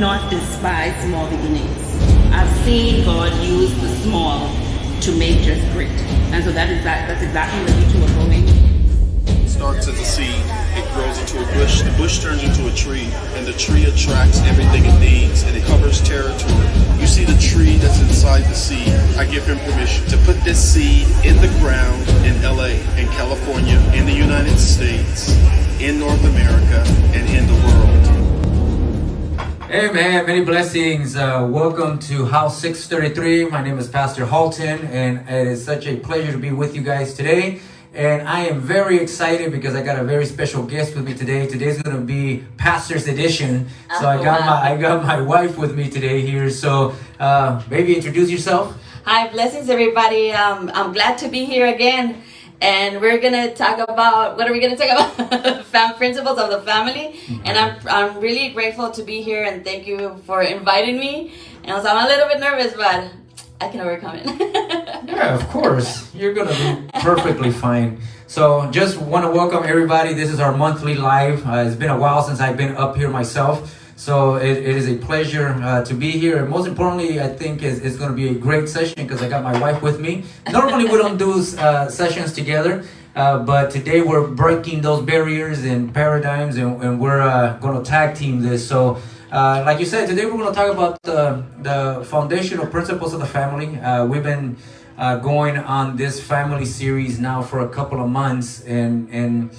not despise small beginnings. I've seen God use the small to make just great. And so that's exactly where you two are going. It starts as a seed, it grows into a bush, the bush turns into a tree, and the tree attracts everything it needs, and it covers territory. You see the tree that's inside the seed. I give him permission to put this seed in the ground in LA, in California, in the United States, in North America, and in the world. Hey man, many blessings. Welcome to House 633. My name is Pastor Halton, and it is such a pleasure to be with you guys today. And I am very excited because I got a very special guest with me today. Today's going to be Pastor's Edition. So I got my wife with me today here. So maybe introduce yourself. Hi, blessings everybody. I'm glad to be here again. And we're going to talk about, what are we going to talk about? Principles of the family. Mm-hmm. And I'm really grateful to be here, and thank you for inviting me. And so I'm a little bit nervous, but I can overcome it. Yeah, of course. You're going to be perfectly fine. So just want to welcome everybody. This is our monthly live. It's been a while since I've been up here myself. So it is a pleasure to be here. And most importantly, I think it's going to be a great session because I got my wife with me. Normally we don't do sessions together, but today we're breaking those barriers and paradigms, and we're going to tag team this. So like you said, today we're going to talk about the foundational principles of the family. We've been going on this family series now for a couple of months, and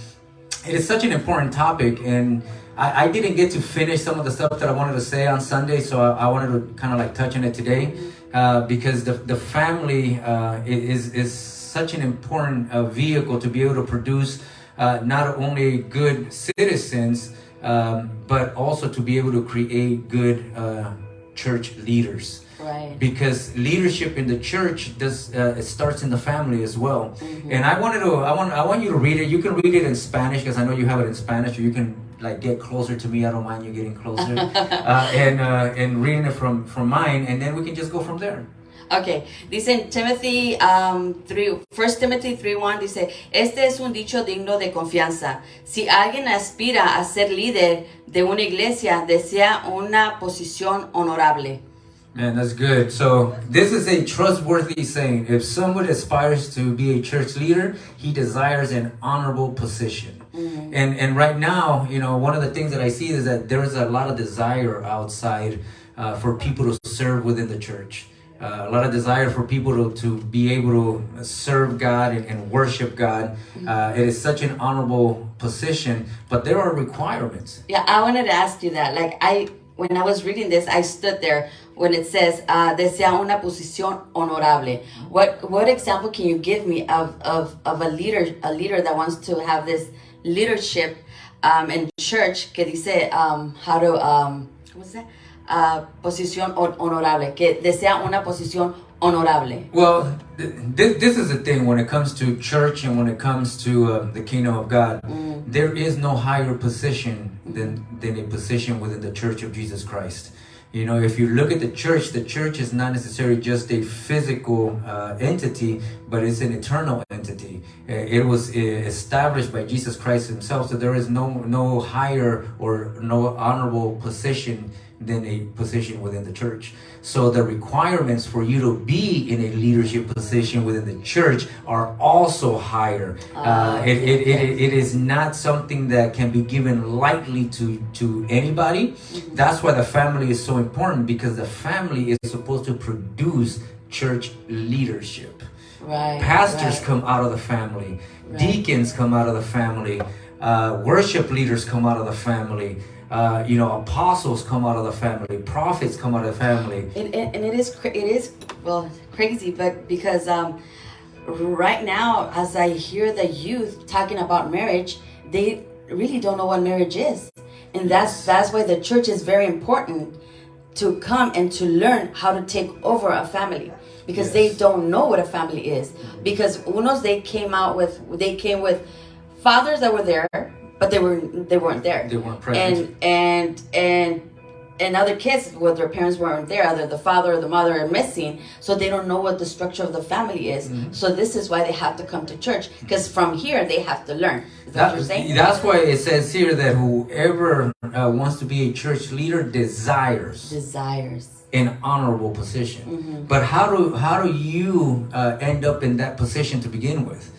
it is such an important topic. And I didn't get to finish some of the stuff that I wanted to say on Sunday, so I wanted to kind of like touch on it today because the family is such an important vehicle to be able to produce not only good citizens, but also to be able to create good church leaders. Right. Because leadership in the church it starts in the family as well. Mm-hmm. And I want you to read it. You can read it in Spanish because I know you have it in Spanish, or you can like get closer to me. I don't mind you getting closer and reading it from mine, and then we can just go from there. Okay, dice en Timothy 1 Timothy 3:1 dice, este es un dicho digno de confianza. Si alguien aspira a ser líder de una iglesia, desea una posición honorable. Man, that's good. So this is a trustworthy saying. If someone aspires to be a church leader, he desires an honorable position. Mm-hmm. And right now, you know, one of the things that I see is that there's a lot of desire outside for people to serve within the church. A lot of desire for people to be able to serve God and worship God. Mm-hmm. It is such an honorable position, but there are requirements. Yeah, I wanted to ask you that. When I was reading this, I stood there when it says, desea una posición honorable. What example can you give me of a leader that wants to have this leadership in church que dice how to what's that? Posición honorable, que desea una posición honorable. Well, this is the thing when it comes to church and when it comes to the kingdom of God. There is no higher position than a position within the church of Jesus Christ. You know, if you look at the church is not necessarily just a physical entity, but it's an eternal entity. It was established by Jesus Christ himself, so there is no higher or no honorable position than a position within the church. So the requirements for you to be in a leadership position within the church are also higher. It is not something that can be given lightly to anybody. Mm-hmm. That's why the family is so important, because the family is supposed to produce church leadership. Right. Pastors come out of the family. Right. Deacons come out of the family. Worship leaders come out of the family. Apostles come out of the family, prophets come out of the family. And it is crazy, but because right now, as I hear the youth talking about marriage, they really don't know what marriage is. And that's why the church is very important to come and to learn how to take over a family. Because they don't know what a family is. Because unos they came with fathers that were there, but they weren't there. They weren't present. And and other kids, where their parents weren't there, either the father or the mother are missing, so they don't know what the structure of the family is. So this is why they have to come to church, because from here they have to learn. Is that what you're saying? That's why it says here that whoever wants to be a church leader desires an honorable position. But how do you end up in that position to begin with?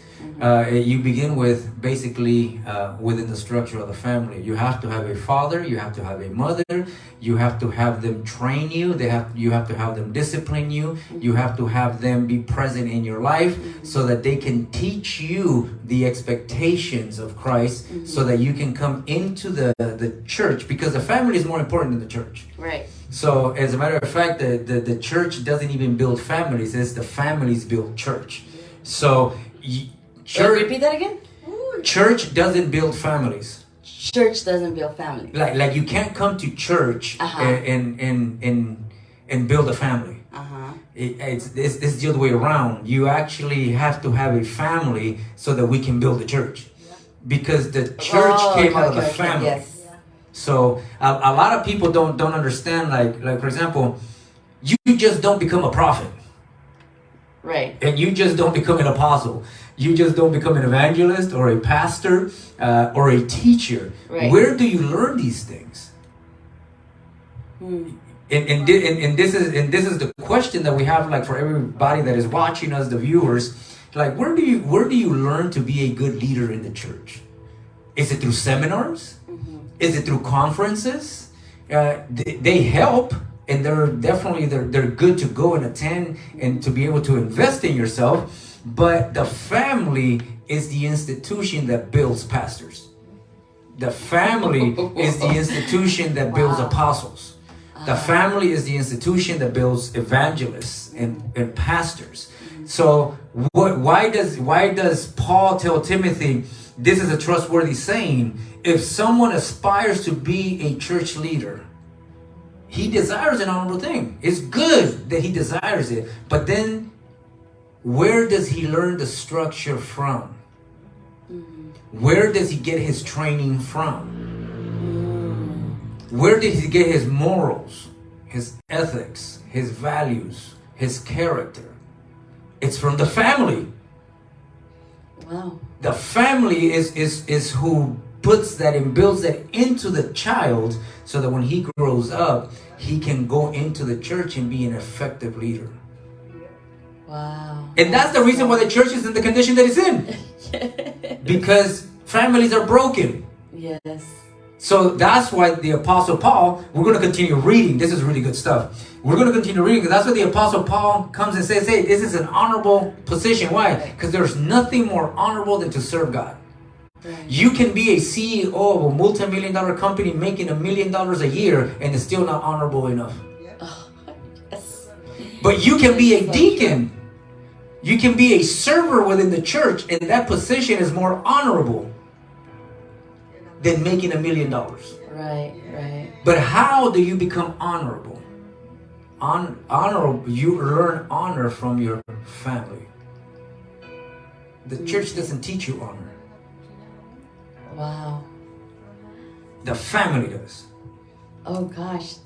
You begin with basically within the structure of the family. You have to have a father, you have to have a mother, you have to have them train you, you have to have them discipline you, you have to have them be present in your life so that they can teach you the expectations of Christ, so that you can come into the church, because the family is more important than the church. Right. So as a matter of fact, the church doesn't even build families, it's the families build church. So Repeat that again? church doesn't build families. Church doesn't build family. Like you can't come to church and build a family. It's the other way around. You actually have to have a family so that we can build a church, because the church came out of the family. Yes. So a lot of people don't understand. Like for example, you just don't become a prophet. Right. And you just don't become an apostle. You just don't become an evangelist or a pastor or a teacher. Right. Where do you learn these things? And this is the question that we have, like, for everybody that is watching us, the viewers. Like, where do you learn to be a good leader in the church? Is it through seminars? Is it through conferences? They help. And they're good to go and attend and to be able to invest in yourself. But the family is the institution that builds pastors. The family is the institution that builds apostles. The family is the institution that builds evangelists and pastors. So why does Paul tell Timothy, this is a trustworthy saying? If someone aspires to be a church leader, he desires an honorable thing. It's good that he desires it. But then, where does he learn the structure from? Where does he get his training from? Where did he get his morals, his ethics, his values, his character? It's from the family. Wow. The family is who puts that and builds that into the child, so that when he grows up, he can go into the church and be an effective leader. Wow. And that's the reason why the church is in the condition that it's in. Because families are broken. Yes. So that's why the Apostle Paul, we're going to continue reading. This is really good stuff. We're going to continue reading, because that's what the Apostle Paul comes and says, hey, this is an honorable position. Why? Because there's nothing more honorable than to serve God. Right. You can be a CEO of a multi-million-dollar company making $1 million a year, and it's still not honorable enough. Oh, yes. But you can be a deacon. You can be a server within the church, and that position is more honorable than making $1 million. Right, right. But how do you become honorable? Honorable, you learn honor from your family. The church doesn't teach you honor. Wow. The family does. Oh gosh,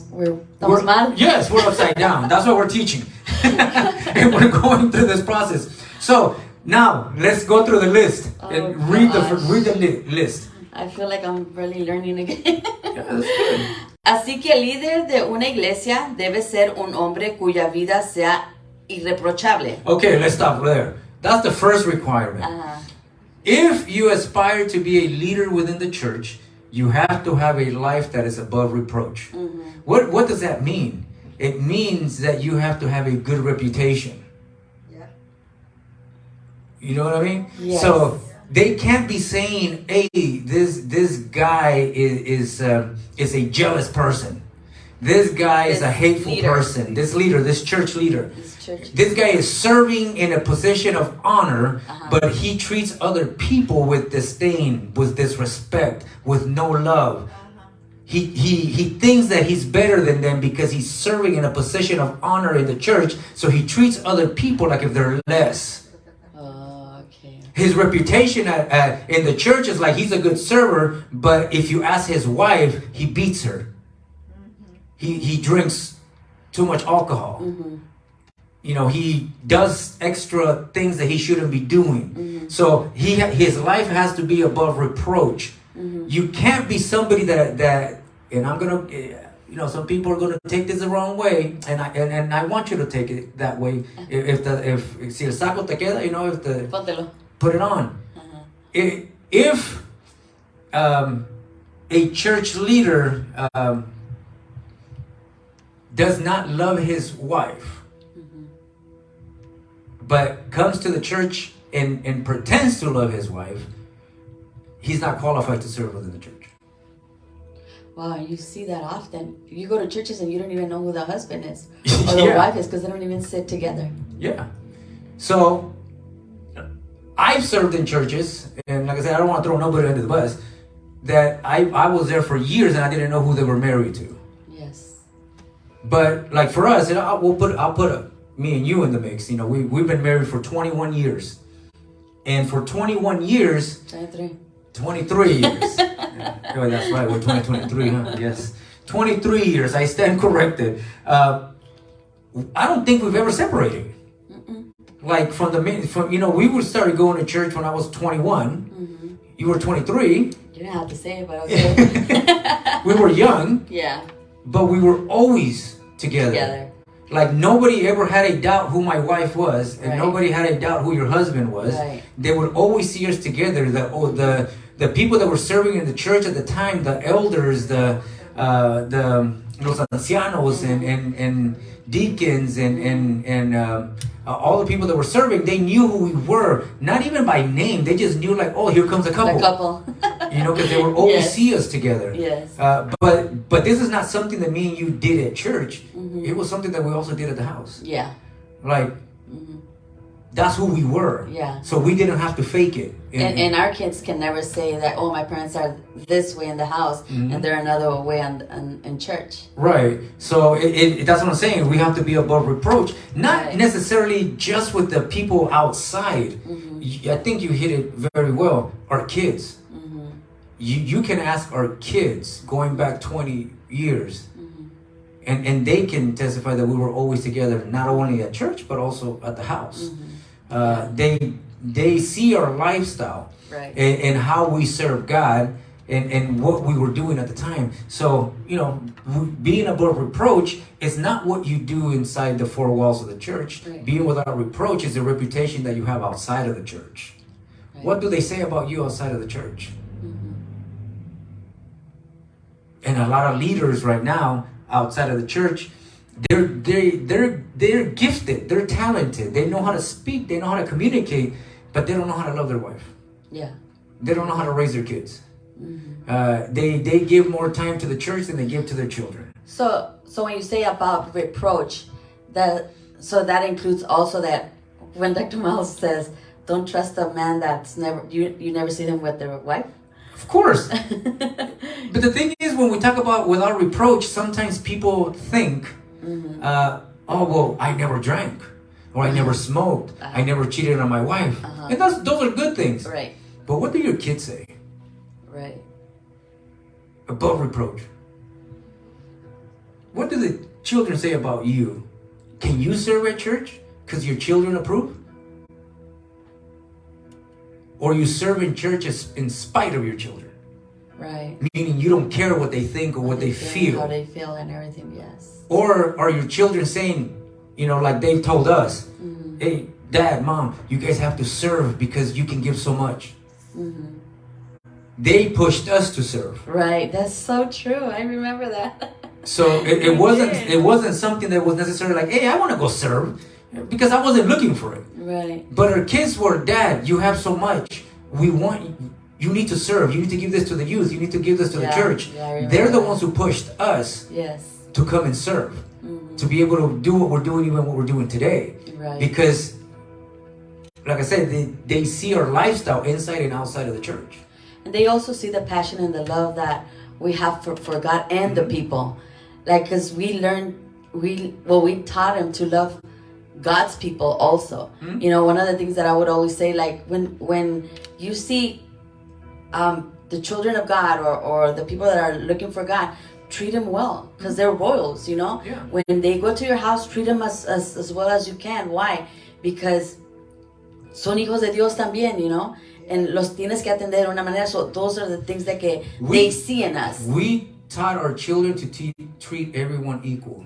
we're mal. Yes, we're upside down. That's what we're teaching. And we're going through this process. So now let's go through the list and read the list. I feel like I'm really learning again. Yeah, that's good. Así que el líder de una iglesia debe ser un hombre cuya vida sea irreprochable. Okay, let's stop there. That's the first requirement. If you aspire to be a leader within the church, you have to have a life that is above reproach. What does that mean? It means that you have to have a good reputation. Yeah. You know what I mean? Yes. So they can't be saying, "Hey, this guy is a jealous person. This guy is a hateful person. This leader, this church leader." This guy is serving in a position of honor, but he treats other people with disdain, with disrespect, with no love. He thinks that he's better than them because he's serving in a position of honor in the church, so he treats other people like if they're less. Okay. His reputation in the church is like he's a good server, but if you ask his wife, he beats her. he drinks too much alcohol. You know, he does extra things that he shouldn't be doing. So his life has to be above reproach. You can't be somebody that and I'm gonna, you know, some people are gonna take this the wrong way, and I want you to take it that way. If si el saco te queda, you know, Póntelo. put it on. If a church leader does not love his wife, but comes to the church and pretends to love his wife, he's not qualified to serve within the church. Wow, you see that often. You go to churches and you don't even know who the husband is or the Yeah. wife is because they don't even sit together. Yeah. So I've served in churches, and like I said, I don't want to throw nobody under the bus, that I was there for years and I didn't know who they were married to. Yes. But like for us, you know, I'll put me and you in the mix. You know, we've been married for 21 years. And for 21 years, 23 years. Oh, that's right, we're 2023, huh? Yes. 23 years, I stand corrected. I don't think we've ever separated. Like you know, we started going to church when I was 21. You were 23. You didn't have to say it, but okay. We were young, Yeah. but we were always together. Like nobody ever had a doubt who my wife was, and Right. nobody had a doubt who your husband was. Right. They would always see us together. The people that were serving in the church at the time, the elders, the los ancianos and deacons and all the people that were serving, they knew who we were, not even by name. They just knew, like, oh, here comes a couple. The couple. You know, because they would always Yes. see us together. Yes. But this is not something that me and you did at church. It was something that we also did at the house. Yeah. Like, that's who we were. Yeah. So we didn't have to fake it. And our kids can never say that, oh, my parents are this way in the house and they're another way in church. Right. So that's what I'm saying. We have to be above reproach. Not Right. necessarily just with the people outside. I think you hit it very well. Our kids. You can ask our kids going back 20 years. And they can testify that we were always together, not only at church, but also at the house. They see our lifestyle. Right. And how we serve God and what we were doing at the time. So, you know, being above reproach is not what you do inside the four walls of the church. Right. Being without reproach is the reputation that you have outside of the church. Right. What do they say about you outside of the church? And a lot of leaders right now outside of the church, they're gifted, they're talented, they know how to speak, they know how to communicate, but they don't know how to love their wife. Yeah. They don't know how to raise their kids. They give more time to the church than they give to their children. So when you say about reproach, that includes also that when Dr. Miles says, don't trust a man that's you never see them with their wife. Of course. But the thing is, when we talk about without reproach, sometimes people think, oh, well, I never drank, or I never smoked, I never cheated on my wife. And those are good things. Right. But what do your kids say? Right. Above reproach. What do the children say about you? Can you serve at church because your children approve? Or you serve in churches in spite of your children? Right. Meaning you don't care what they think or what they feel. How they feel and everything, yes. Or are your children saying, you know, like they've told us, hey, Dad, Mom, you guys have to serve because you can give so much. They pushed us to serve. Right. That's so true. I remember that. So it wasn't something that was necessarily like, hey, I want to go serve, because I wasn't looking for it. Right. But our kids were, Dad, you have so much. You need to serve. You need to give this to the youth. You need to give this to the church. Yeah, I remember They're the that. ones who pushed us Yes. to come and serve, to be able to do what we're doing, even what we're doing today. Right. Because, like I said, they see our lifestyle inside and outside of the church. And they also see the passion and the love that we have for God and the people. Like, because we taught them to love God's people also. You know, one of the things that I would always say, like, when you see the children of God or the people that are looking for God treat them well because they're royals, you know. Yeah. When they go to your house, treat them as well as you can. Why? Because son hijos de Dios también, you know, and los tienes que atender de una manera. So those are the things that they see in us. We taught our children to treat everyone equal,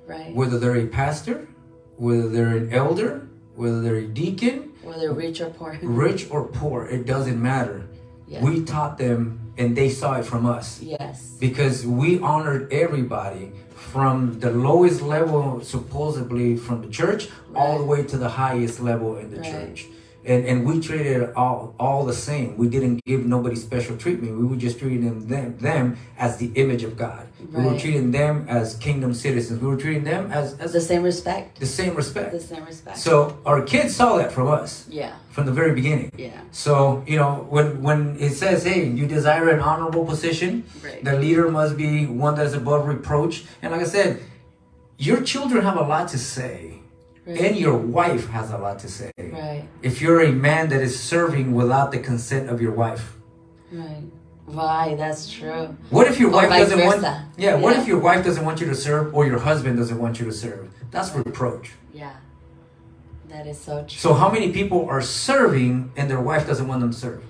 Right? whether they're a pastor, whether they're an elder, whether they're a deacon, Whether rich or poor. rich or poor, it doesn't matter. Yeah. We taught them, and they saw it from us. Yes. Because we honored everybody from the lowest level, supposedly from the church, all the way to the highest level in the church. And we treated all the same. We didn't give nobody special treatment. We were just treating them as the image of God. We were treating them as kingdom citizens. We were treating them as the same respect. the same respect. The same respect. So our kids saw that from us. Yeah. From the very beginning. Yeah. So, you know, when it says, hey, you desire an honorable position, Right. the leader must be one that is above reproach. And like I said, your children have a lot to say. And your wife has a lot to say. Right. If you're a man that is serving without the consent of your wife. Right. Right, that's true. What if your Or wife vice doesn't want versa. what Yeah. if your wife doesn't want you to serve or your husband doesn't want you to serve? That's reproach. Yeah. That is so true. So how many people are serving and their wife doesn't want them to serve?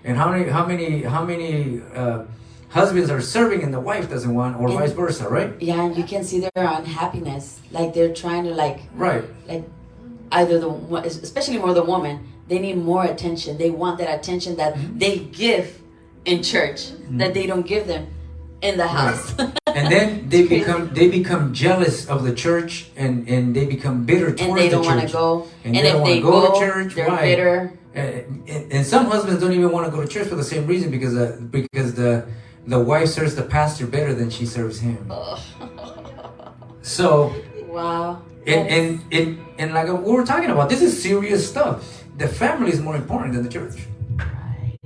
And how many husbands are serving and the wife doesn't want, or vice versa, right? Yeah, and you can see their unhappiness. Like they're trying to like either especially more the woman, they need more attention. They want that attention that they give in church that they don't give them in the house. And then they become jealous of the church and they become bitter towards the church. And they don't want to go. And if they don't they want to go go, to church. they're Why? bitter. And some husbands don't even want to go to church for the same reason, because the wife serves the pastor better than she serves him. So Wow. and like we were talking about, this is serious stuff. The family is more important than the church. Right.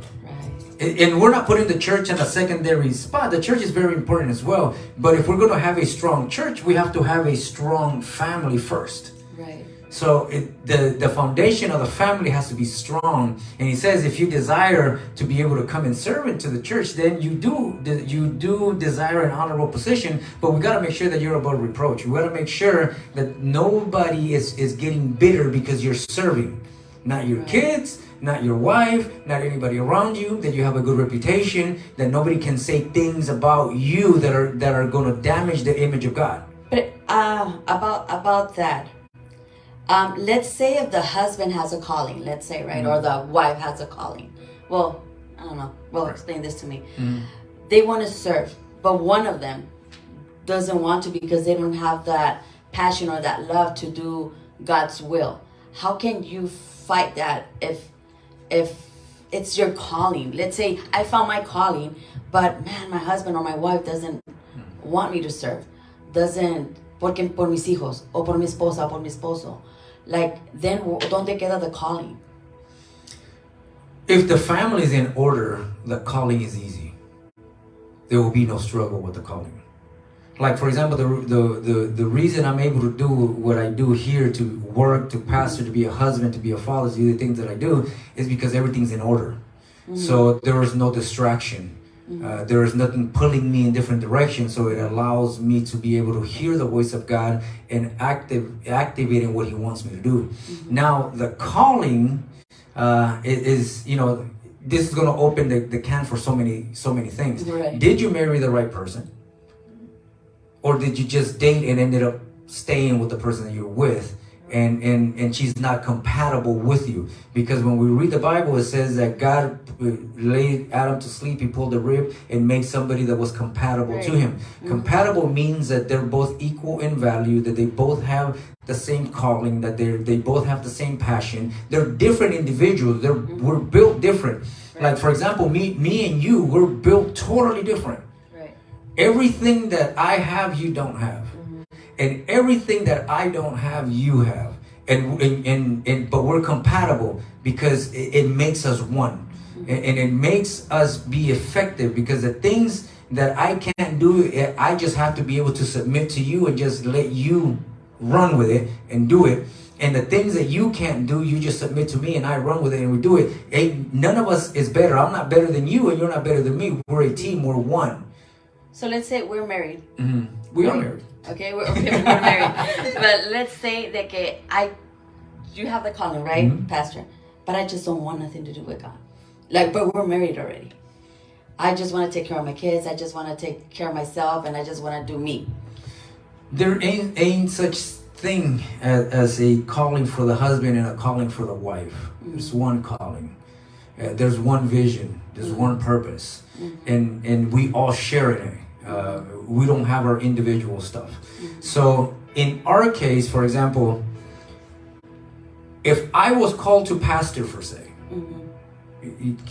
And we're not putting the church in a secondary spot. The church is very important as well. But if we're going to have a strong church, we have to have a strong family first. Right. So the foundation of the family has to be strong. And he says, if you desire to be able to come and serve into the church, then you do desire an honorable position. But we got to make sure that you're above reproach. We got to make sure that nobody is getting bitter because you're serving. Not your kids, not your wife, not anybody around you, that you have a good reputation, that nobody can say things about you that are going to damage the image of God. But about that, let's say if the husband has a calling, let's say, right, or the wife has a calling. Well, I don't know. Well, explain this to me. They want to serve, but one of them doesn't want to because they don't have that passion or that love to do God's will. How can you fight that if it's your calling? Let's say I found my calling, but man, my husband or my wife doesn't want me to serve. Doesn't, porque por mis hijos, o por mi esposa, o por mi esposo. Like, then ¿dónde queda the calling? If the family is in order, the calling is easy. There will be no struggle with the calling. Like, for example, the reason I'm able to do what I do here, to work, to pastor, to be a husband, to be a father, to do the things that I do, is because everything's in order. So there is no distraction. There is nothing pulling me in different directions. So it allows me to be able to hear the voice of God and activating what He wants me to do. Now, the calling is, you know, this is going to open the can for so many things. Right. Did you marry the right person? Or did you just date and ended up staying with the person that you're with, and she's not compatible with you? Because when we read the Bible, it says that God laid Adam to sleep, He pulled the rib and made somebody that was compatible to him. Compatible means that they're both equal in value, that they both have the same calling, that they both have the same passion. They're different individuals. We're built different. Like, for example, me and you, we're built totally different. Everything that I have, you don't have. And everything that I don't have, you have. But we're compatible because it makes us one. And it makes us be effective, because the things that I can't do, I just have to be able to submit to you and just let you run with it and do it. And the things that you can't do, you just submit to me and I run with it and we do it. None of us is better. I'm not better than you and you're not better than me. We're a team. We're one. So let's say we're married. We are married. Okay, we're married. But let's say that you have the calling, right, Pastor? But I just don't want nothing to do with God. But we're married already. I just want to take care of my kids. I just want to take care of myself, and I just want to do me. There ain't such thing as a calling for the husband and a calling for the wife. There's one calling. There's one vision. There's one purpose, and we all share it. We don't have our individual stuff. So in our case, for example, if I was called to pastor, for say,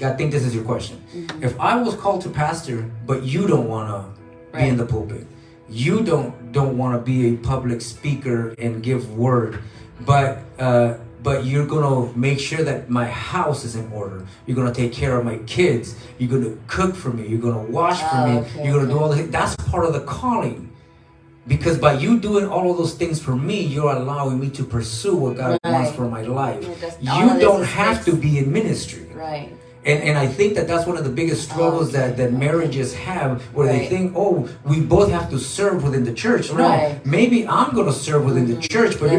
I think this is your question. If I was called to pastor, but you don't want to be in the pulpit, you don't want to be a public speaker and give word, but you're gonna make sure that my house is in order. You're gonna take care of my kids. You're gonna cook for me. You're gonna wash for me. You're gonna do all the things. That's part of the calling. Because by you doing all of those things for me, you're allowing me to pursue what God wants for my life. You don't have to be in ministry. Right. And I think that's one of the biggest struggles that marriages have, where they think, oh, we both have to serve within the church. No, maybe I'm gonna serve within the church, but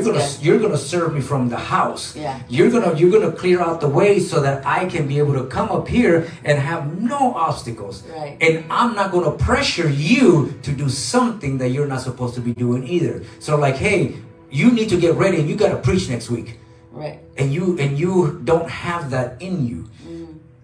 you're gonna serve me from the house. Yeah. You're gonna clear out the way so that I can be able to come up here and have no obstacles. Right. And I'm not gonna pressure you to do something that you're not supposed to be doing either. So like, hey, you need to get ready and you gotta preach next week. Right. And you don't have that in you.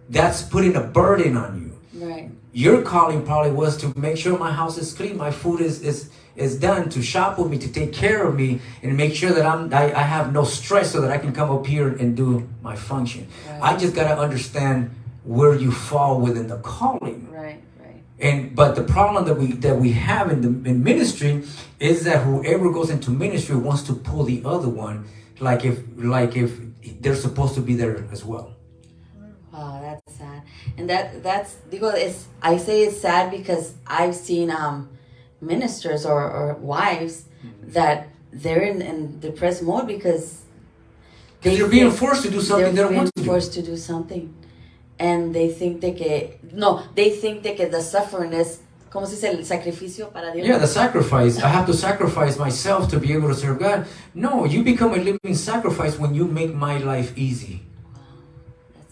That's putting a burden on you. Right. Your calling probably was to make sure my house is clean, my food is done, to shop with me, to take care of me, and make sure that I have no stress so that I can come up here and do my function. Right. I just gotta understand where you fall within the calling. Right. Right. But the problem that we have in ministry is that whoever goes into ministry wants to pull the other one, like if they're supposed to be there as well. Oh, that's sad. And that's because I say it's sad because I've seen ministers or wives that they're in depressed mode because they're being forced to do something they don't want to do. Forced to do something, and they think they think that the suffering is, ¿cómo se dice? El sacrificio para Dios. Yeah, the sacrifice. I have to sacrifice myself to be able to serve God. No, you become a living sacrifice when you make my life easy.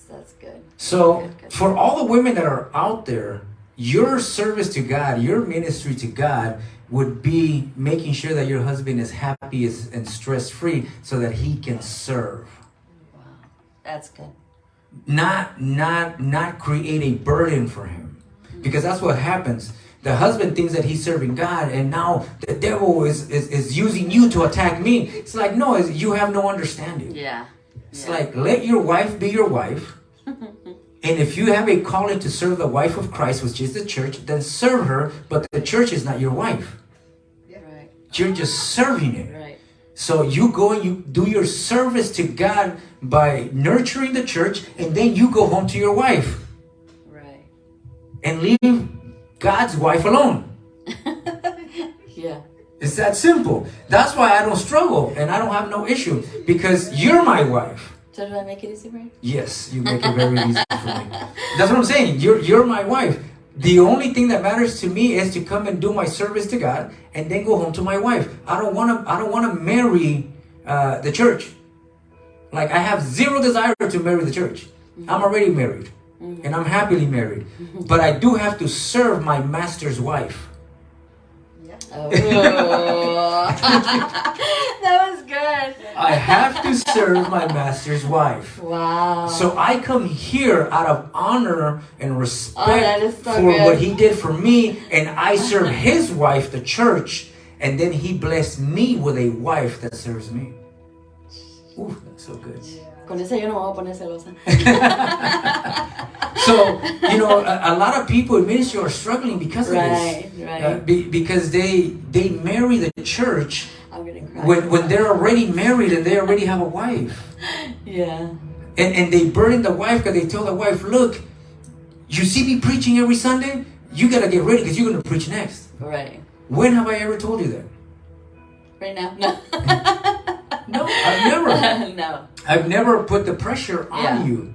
That's good. So Good. for all the women that are out there, your service to God, your ministry to God would be making sure that your husband is happy and stress-free so that he can serve. Wow, that's good. Not create a burden for him. Because that's what happens. The husband thinks that he's serving God, and now the devil is using you to attack me. It's like, no, you have no understanding. Yeah. It's like, let your wife be your wife. And if you have a calling to serve the wife of Christ, which is the church, then serve her, but the church is not your wife. Right. You're just serving it. Right. So you go and you do your service to God by nurturing the church, and then you go home to your wife. Right. And leave God's wife alone. Yeah. It's that simple. That's why I don't struggle and I don't have no issue, because you're my wife. So do I make it easy for you? Yes, you make it very easy for me. That's what I'm saying. You're my wife. The only thing that matters to me is to come and do my service to God and then go home to my wife. I don't want to marry the church. Like, I have zero desire to marry the church. I'm already married. And I'm happily married. But I do have to serve my master's wife. Oh. That was good. I have to serve my master's wife. Wow. So I come here out of honor and respect that is so for good. what he did for me, and I serve his wife, the church, and then he blessed me with a wife that serves me. Ooh, that's so good. Con esa yo no me voy a poner celosa. So, a lot of people in ministry are struggling because of this. Right. Because they marry the church I'm gonna cry. when they're already married and they already have a wife. Yeah. And they burden the wife because they tell the wife, look, you see me preaching every Sunday? You got to get ready because you're going to preach next. Right. When have I ever told you that? Right now? No. No, I've never. No. I've never put the pressure on Yeah. you.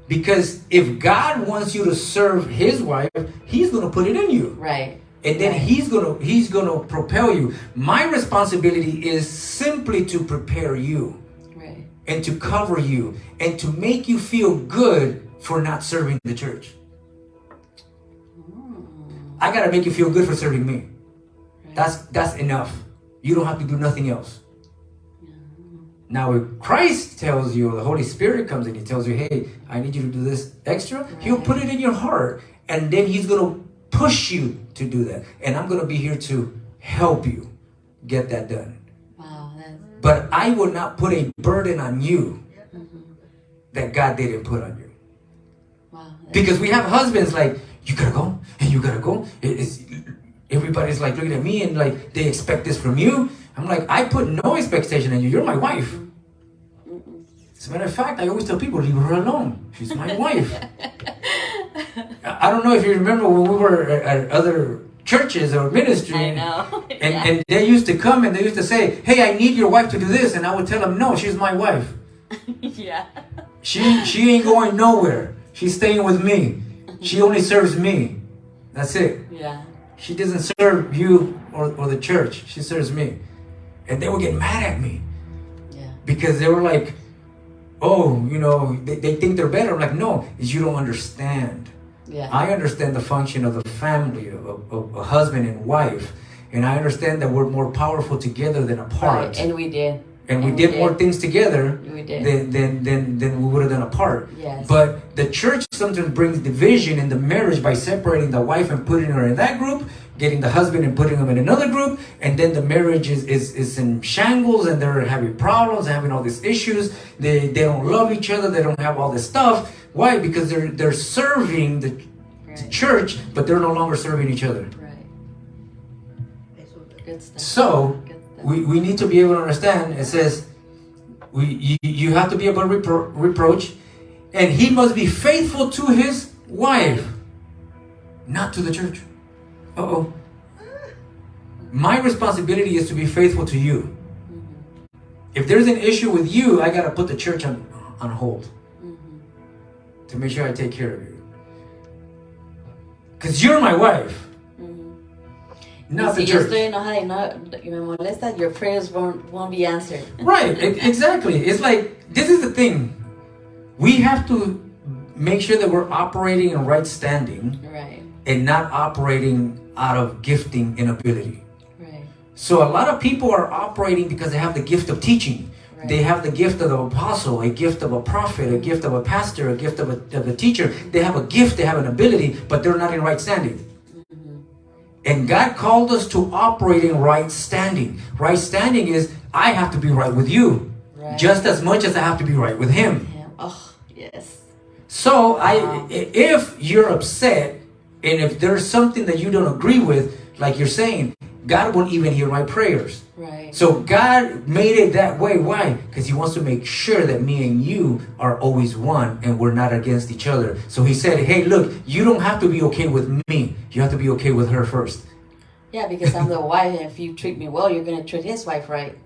Because if God wants you to serve his wife, he's going to put it in you. Right. And then Right. he's gonna propel you. My responsibility is simply to prepare you Right. and to cover you and to make you feel good for not serving the church. I gotta make you feel good for serving me. That's enough. You don't have to do nothing else. Now, if Christ tells you, the Holy Spirit comes and He tells you, hey, I need you to do this extra, He'll put it in your heart, and then He's going to push you to do that. And I'm going to be here to help you get that done. Wow. But I will not put a burden on you that God didn't put on you. Wow. Because we have husbands like, you gotta go, and you gotta go. Everybody's like looking at me and like, they expect this from you. I'm like, I put no expectation on you. You're my wife. As a matter of fact, I always tell people, leave her alone. She's my wife. I don't know if you remember when we were at other churches or ministry. I know. And they used to come and they used to say, hey, I need your wife to do this. And I would tell them, no, she's my wife. Yeah. She ain't going nowhere. She's staying with me. She only serves me. That's it. Yeah. She doesn't serve you or the church. She serves me. And they would get mad at me. Yeah. Because they were like, oh, you know, they think they're better. I'm like, no, you don't understand. Yeah. I understand the function of the family, of a husband and wife. And I understand that we're more powerful together than apart. Right. And we did. And we did more things together We did. than we would have done apart. Yes. But the church sometimes brings division in the marriage by separating the wife and putting her in that group, getting the husband and putting him in another group, and then the marriage is in shambles and they're having problems, having all these issues. They don't love each other, they don't have all this stuff. Why? Because they're serving the church, but they're no longer serving each other. Right. Good stuff. So Good stuff. we need to be able to understand. It says you have to be able to reproach, and he must be faithful to his wife, not to the church. Uh-oh. My responsibility is to be faithful to you. If there's an issue with you, I gotta put the church on hold to make sure I take care of you. Because you're my wife. Not the Si yo church. estoy enojada y me molesta, your prayers won't be answered. Right, exactly. It's like, this is the thing. We have to make sure that we're operating in right standing Right. and not operating out of gifting and ability. Right. So a lot of people are operating because they have the gift of teaching. Right. They have the gift of the apostle, a gift of a prophet, a gift of a pastor, a gift of a teacher. They have a gift, they have an ability, but they're not in right standing. And God called us to operate in right standing. Right standing is, I have to be right with you, Right. just as much as I have to be right with Him. Yeah. Oh, yes. So if you're upset, and if there's something that you don't agree with, like you're saying, God won't even hear my prayers. Right. So God made it that way. Why? Because He wants to make sure that me and you are always one and we're not against each other. So He said, hey, look, you don't have to be okay with me. You have to be okay with her first. Yeah, because I'm the wife, and if you treat me well, you're going to treat his wife right.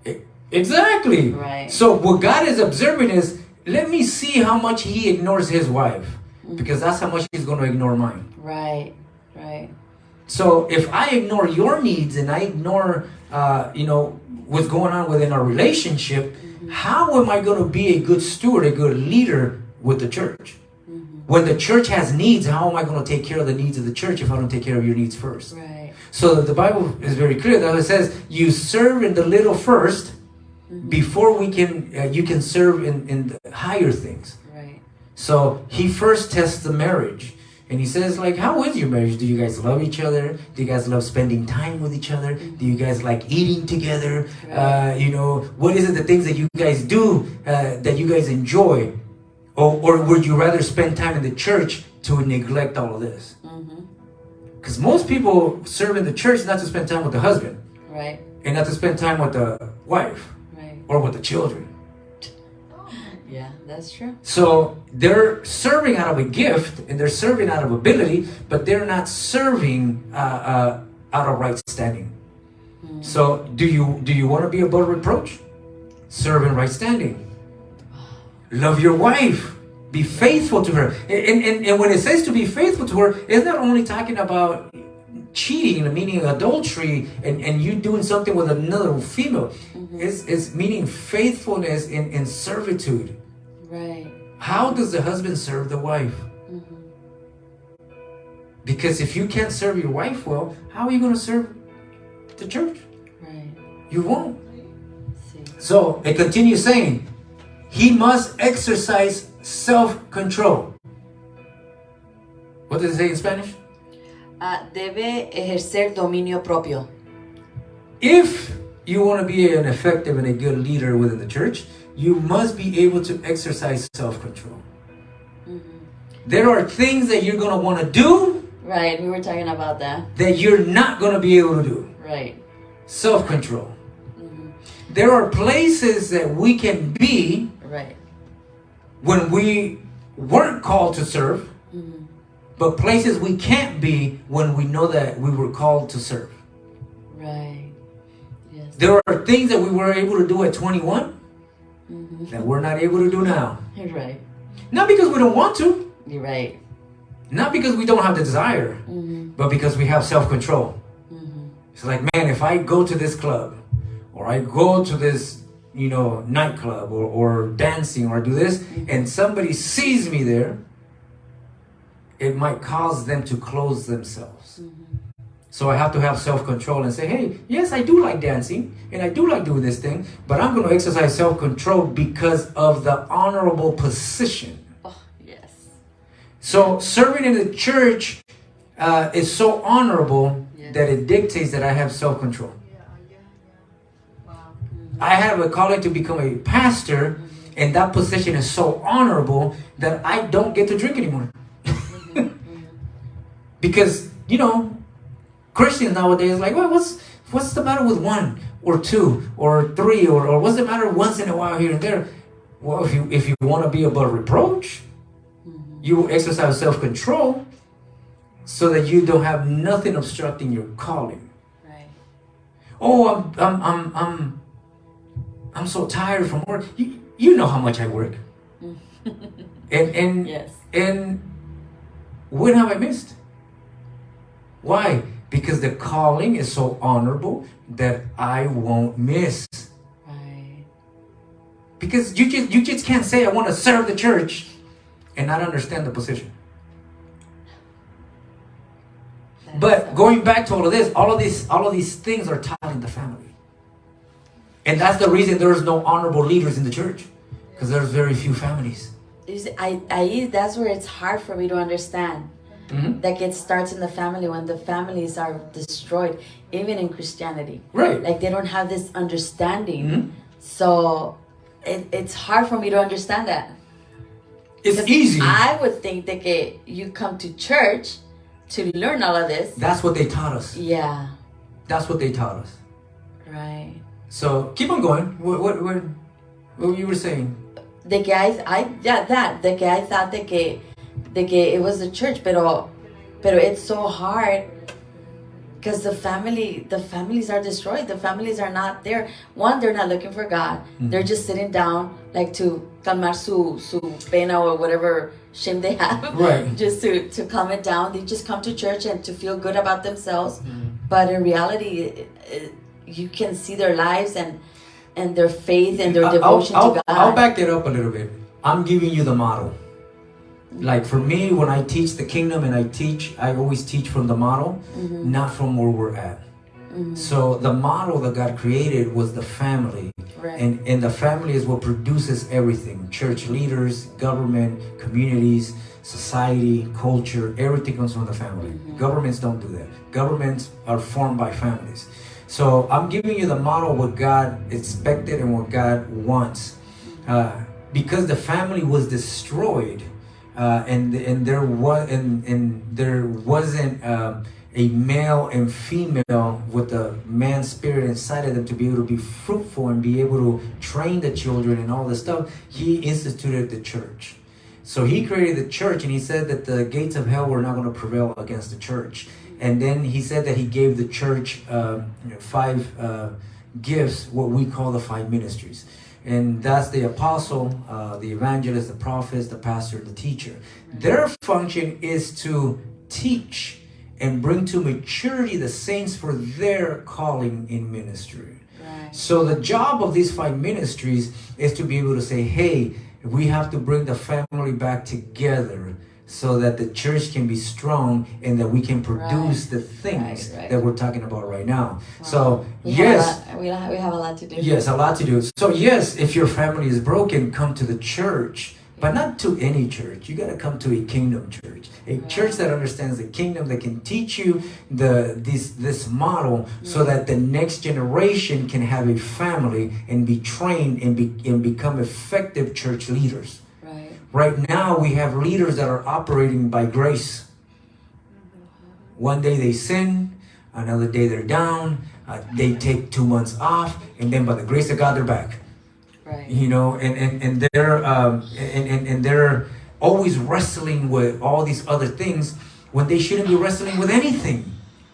Exactly. Right. So what God is observing is, let me see how much he ignores his wife. Because that's how much he's going to ignore mine. Right. Right. So if I ignore your needs and I ignore, what's going on within our relationship, how am I going to be a good steward, a good leader with the church? When the church has needs, how am I going to take care of the needs of the church if I don't take care of your needs first? Right. So the Bible is very clear that it says, you serve in the little first before you can serve in the higher things. Right. So he first tests the marriage. And he says, like, how is your marriage? Do you guys love each other? Do you guys love spending time with each other? Do you guys like eating together? What is it, the things that you guys do that you guys enjoy? Or would you rather spend time in the church to neglect all of this? Because most people serve in the church not to spend time with the husband. Right. And not to spend time with the wife. Right. Or with the children. Yeah, that's true. So they're serving out of a gift and they're serving out of ability, but they're not serving out of right standing. So do you want to be above reproach? Serve in right standing. Love your wife. Be faithful to her. And when it says to be faithful to her, it's not only talking about cheating, meaning adultery, and you doing something with another female. It's meaning faithfulness in servitude. Right. How does the husband serve the wife? Because if you can't serve your wife well, how are you going to serve the church? Right. You won't. See. So it continues saying, he must exercise self-control. What does it say in Spanish? Debe ejercer dominio propio. If you want to be an effective and a good leader within the church, you must be able to exercise self-control. There are things that you're going to want to do Right. We were talking about that. that you're not going to be able to do. Right. Self-control. There are places that we can be Right. when we weren't called to serve, but places we can't be when we know that we were called to serve. Right. Yes. There are things that we were able to do at 21 that we're not able to do now. You're right. Not because we don't want to, You're right. not because we don't have the desire, but because we have self-control. It's like, man, if I go to this club, or I go to this, nightclub, or dancing, or do this, and somebody sees me there, it might cause them to close themselves. So I have to have self-control and say, hey, yes, I do like dancing, and I do like doing this thing, but I'm going to exercise self-control because of the honorable position. Oh, yes. So serving in the church is so honorable that it dictates that I have self-control. I have a calling to become a pastor, and that position is so honorable that I don't get to drink anymore. Because, Christians nowadays like, well, what's the matter with 1 or 2 or 3 or what's the matter once in a while here and there? Well, if you want to be above reproach, you exercise self-control so that you don't have nothing obstructing your calling. Right. Oh, I'm so tired from work. You know how much I work. and Yes. and when have I missed? Why? Because the calling is so honorable that I won't miss. Right. Because you just can't say I want to serve the church and not understand the position. But going back to all of these things are taught in the family. And that's the reason there's no honorable leaders in the church. Because there's very few families. You see, that's where it's hard for me to understand. Like it starts in the family when the families are destroyed, even in Christianity. Right. Like they don't have this understanding. So it's hard for me to understand that. It's easy. I would think that you come to church to learn all of this. That's what they taught us. Yeah. That's what they taught us. Right. So keep on going. What you were saying? The guy thought that it was the church, pero it's so hard because the families are destroyed. The families are not there. One, they're not looking for God. They're just sitting down like to calmar su pena or whatever shame they have. Right. Just to calm it down. They just come to church and to feel good about themselves. But in reality, you can see their lives and their faith and their devotion to God. I'll back it up a little bit. I'm giving you the model. Like for me, when I teach the kingdom and I always teach from the model, not from where we're at. So the model that God created was the family. Right. And the family is what produces everything. Church leaders, government, communities, society, culture, everything comes from the family. Governments don't do that. Governments are formed by families. So I'm giving you the model what God expected and what God wants. Because the family was destroyed, and there wasn't a male and female with the man spirit inside of them to be able to be fruitful and be able to train the children and all this stuff. He instituted the church. So he created the church, and he said that the gates of hell were not going to prevail against the church. And then he said that he gave the church 5 gifts, what we call the 5 ministries. And that's the apostle, the evangelist, the prophets, the pastor, the teacher. Their function is to teach and bring to maturity the saints for their calling in ministry. Right. So the job of these 5 ministries is to be able to say, hey, we have to bring the family back together so that the church can be strong and that we can produce the things Right. that we're talking about right now. Wow. So We yes, have we have a lot to do. yes, a lot to do. So yes, if your family is broken, come to the church, but not to any church. You got to come to a kingdom church, a church that understands the kingdom, that can teach you this model, so that the next generation can have a family and be trained and become effective church leaders. Right. Right now, we have leaders that are operating by grace. One day they sin, another day they're down. They take 2 months off, and then by the grace of God, they're back. Right. You know, and they're always wrestling with all these other things when they shouldn't be wrestling with anything.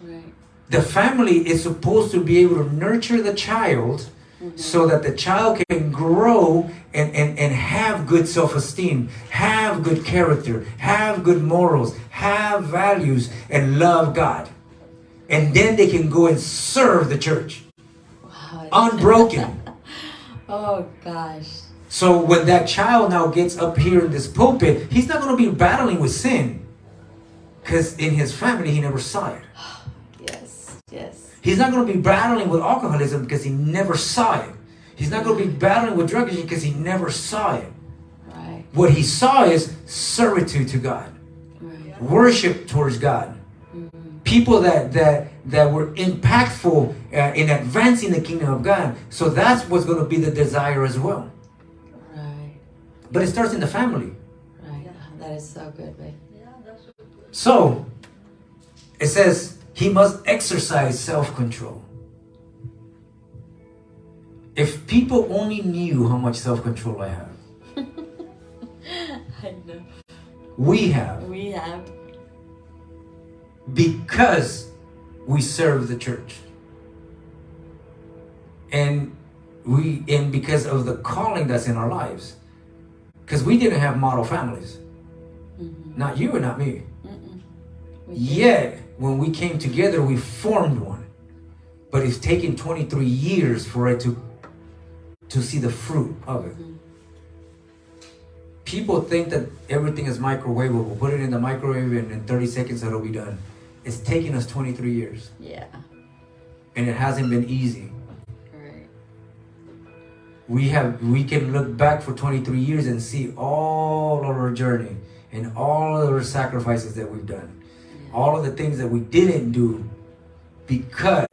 Right. The family is supposed to be able to nurture the child so that the child can grow and have good self-esteem, have good character, have good morals, have values, and love God. And then they can go and serve the church. Wow. Unbroken. Oh gosh. So when that child now gets up here in this pulpit, he's not going to be battling with sin. Because in his family, he never saw it. Yes. Yes. He's not going to be battling with alcoholism because he never saw it. He's not going to be battling with drug addiction because he never saw it. Right. What he saw is servitude to God, Right. worship towards God. People that were impactful in advancing the kingdom of God. So that's what's going to be the desire as well. Right. But it starts in the family. Right. That is so good, babe. So it says he must exercise self-control. If people only knew how much self-control I have, I know. we have, We have. because we serve the church. And because of the calling that's in our lives. Because we didn't have model families. Not you and not me. Yet, when we came together, we formed one. But it's taken 23 years for it to see the fruit of it. People think that everything is microwavable. We'll put it in the microwave and in 30 seconds it'll be done. It's taken us 23 years. Yeah. And it hasn't been easy. Right. We can look back for 23 years and see all of our journey and all of our sacrifices that we've done. All of the things that we didn't do because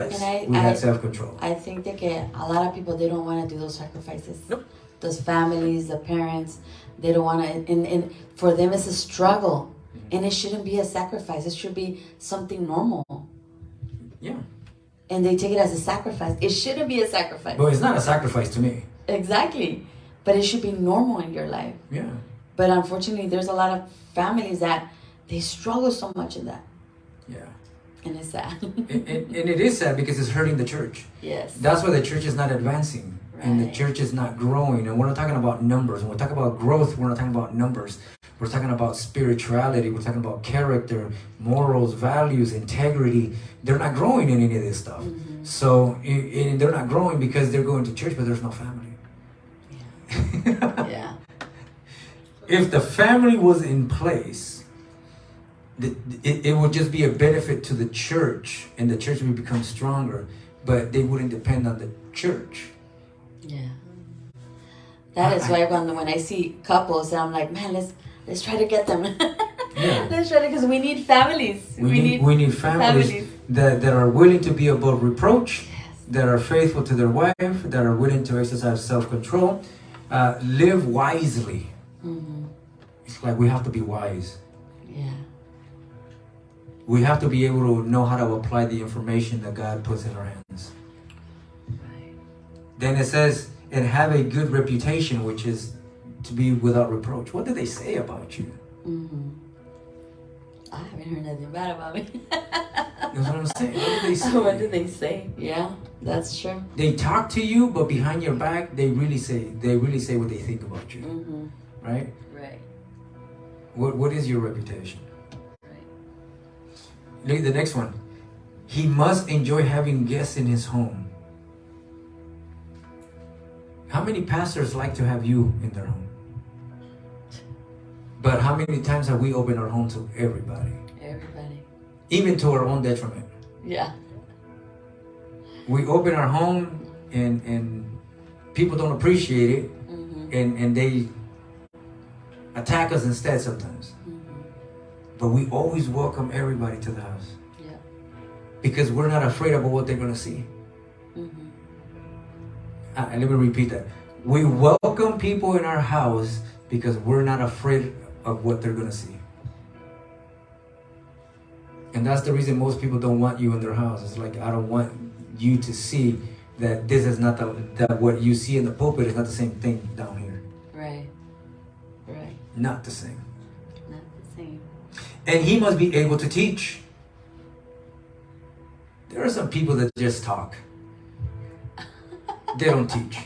we had self-control. I think that a lot of people, they don't want to do those sacrifices. Nope. Those families, the parents, they don't want to, and for them it's a struggle. And it shouldn't be a sacrifice. It should be something normal. Yeah. And they take it as a sacrifice. It shouldn't be a sacrifice. But it's not a sacrifice to me. Exactly. But it should be normal in your life. Yeah. But unfortunately, there's a lot of families that they struggle so much in that. Yeah. And it's sad. and it is sad because it's hurting the church. Yes. That's why the church is not advancing. And the Right. church is not growing. And we're not talking about numbers. When we talk about growth, we're not talking about numbers. We're talking about spirituality. We're talking about character, morals, values, integrity. They're not growing in any of this stuff. So and they're not growing because they're going to church, but there's no family. Yeah. If the family was in place, it would just be a benefit to the church, and the church would become stronger, but they wouldn't depend on the church. Yeah. That is why when I see couples, I'm like, man, let's try to get them. Yeah. Let's try to, because we need families. We need families that are willing to be above reproach, that are faithful to their wife, that are willing to exercise self-control, live wisely. It's like we have to be wise. Yeah. We have to be able to know how to apply the information that God puts in our hands. Then it says, and have a good reputation, which is to be without reproach. What do they say about you? I haven't heard nothing bad about me. That's what I'm saying. What do they say? What do they say? Yeah, that's true. They talk to you, but behind your back, they really say what they think about you. Right? Right. What is your reputation? Right. Look at the next one. He must enjoy having guests in his home. How many pastors like to have you in their home? But how many times have we opened our home to everybody? Everybody. Even to our own detriment. Yeah. We open our home and people don't appreciate it, and they attack us instead sometimes. But we always welcome everybody to the house. Yeah. Because we're not afraid about what they're going to see. And let me repeat that. We welcome people in our house because we're not afraid of what they're going to see. And that's the reason most people don't want you in their house. It's like, I don't want you to see that this is not that what you see in the pulpit is not the same thing down here. Right. Right. Not the same. Not the same. And he must be able to teach. There are some people that just talk. They don't teach.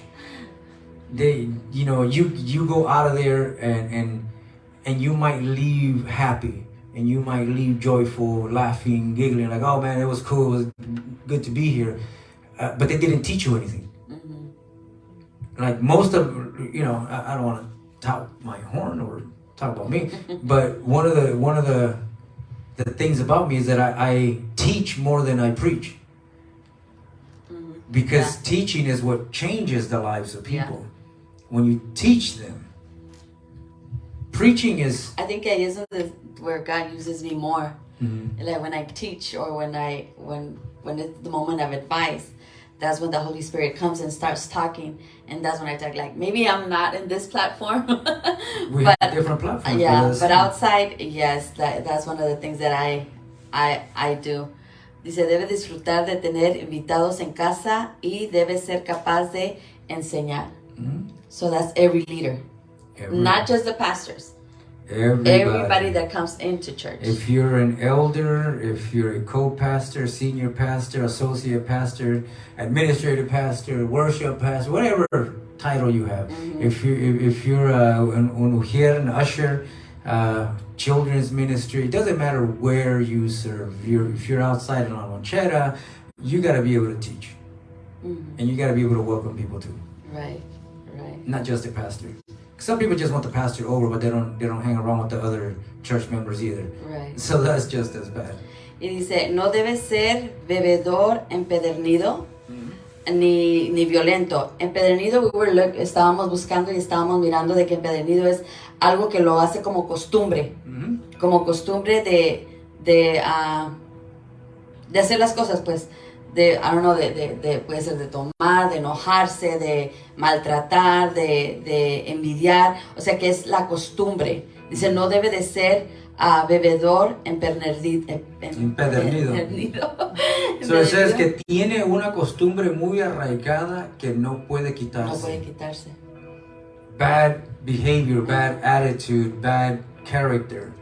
They, you go out of there and you might leave happy, and you might leave joyful, laughing, giggling, like, oh man, it was cool, it was good to be here. But they didn't teach you anything. Like most of, I don't want to tout my horn or talk about me, but one of the things about me is that I teach more than I preach. Because teaching is what changes the lives of people. When you teach them. Preaching is... I think it is where God uses me more. Like when I teach, or when it's the moment of advice, that's when the Holy Spirit comes and starts talking. And that's when I talk, like, maybe I'm not in this platform. We have different platforms. Yeah, but outside, yes, that's one of the things that I do. Dice, debe disfrutar de tener invitados en casa y debe ser capaz de enseñar. So that's every leader. Not just the pastors. Everybody that comes into church. If you're an elder, if you're a co-pastor, senior pastor, associate pastor, administrative pastor, worship pastor, whatever title you have. If you're an ujier, an usher, children's ministry, it doesn't matter where you serve. If you're outside in La Lonchera, you got to be able to teach. And you got to be able to welcome people too. Right. Not just the pastor. Some people just want the pastor over, but they don't hang around with the other church members either. Right. So that's just as bad. Y dice, no debe ser bebedor empedernido ni violento. Empedernido, estábamos buscando y estábamos mirando de que empedernido es algo que lo hace como costumbre. Como costumbre de hacer las cosas, pues. Puede ser de tomar, de enojarse, de maltratar, de envidiar. O sea que es la costumbre. Dice, no debe de ser bebedor empedernido. So it says que tiene una costumbre muy arraigada que no puede quitarse. No puede quitarse. Bad behavior, bad attitude, bad character.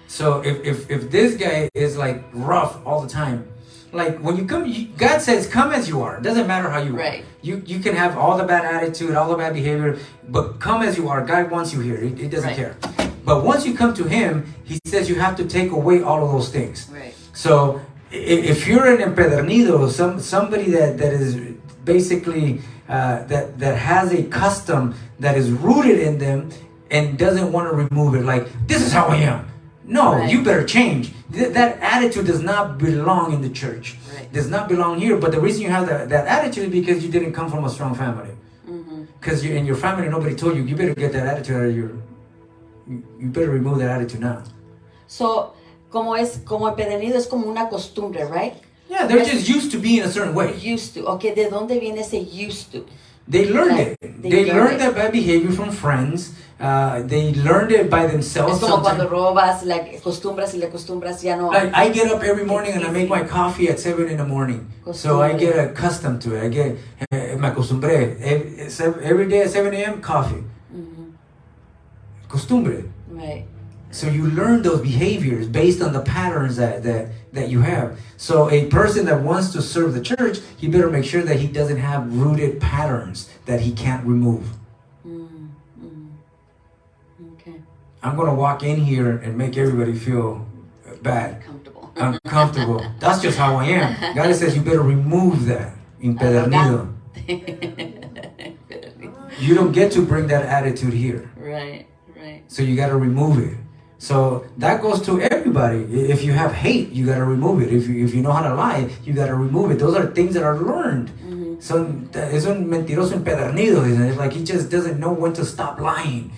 So if this guy is like rough all the time, like when you come, God says, come as you are. It doesn't matter how you are. You can have all the bad attitude, all the bad behavior, but come as you are. God wants you here. It doesn't care. But once you come to Him, He says you have to take away all of those things. Right. So if you're an empedernido, somebody that is basically that has a custom that is rooted in them and doesn't want to remove it, like, this is how I am. No, you better change. That attitude does not belong in the church. Does not belong here. But the reason you have that attitude is because you didn't come from a strong family. Because in your family, nobody told you better get that attitude out of you better remove that attitude now. So, como empedernido es como una costumbre, right? Yeah, they're just used to being a certain way. Used to. Okay, ¿de dónde viene ese used to? They learned it. They learned that bad behavior from friends. They learned it by themselves. Es como cuando robas, like, acostumbras ya no. Like, I get up every morning and I make my coffee at 7 in the morning. So I get accustomed to it. Me acostumbré. Every day at 7 a.m., coffee. Costumbre. Right. So you learn those behaviors based on the patterns that you have. So a person that wants to serve the church, he better make sure that he doesn't have rooted patterns that he can't remove. Okay. I'm going to walk in here and make everybody feel bad. Comfortable. uncomfortable. That's just how I am. God says you better remove that. Impedernido. You don't get to bring that attitude here. Right. So you got to remove it. So that goes to everybody. If you have hate, you got to remove it. If you know how to lie, you got to remove it. Those are things that are learned. So es un mentiroso empedernido. It's like he just doesn't know when to stop lying.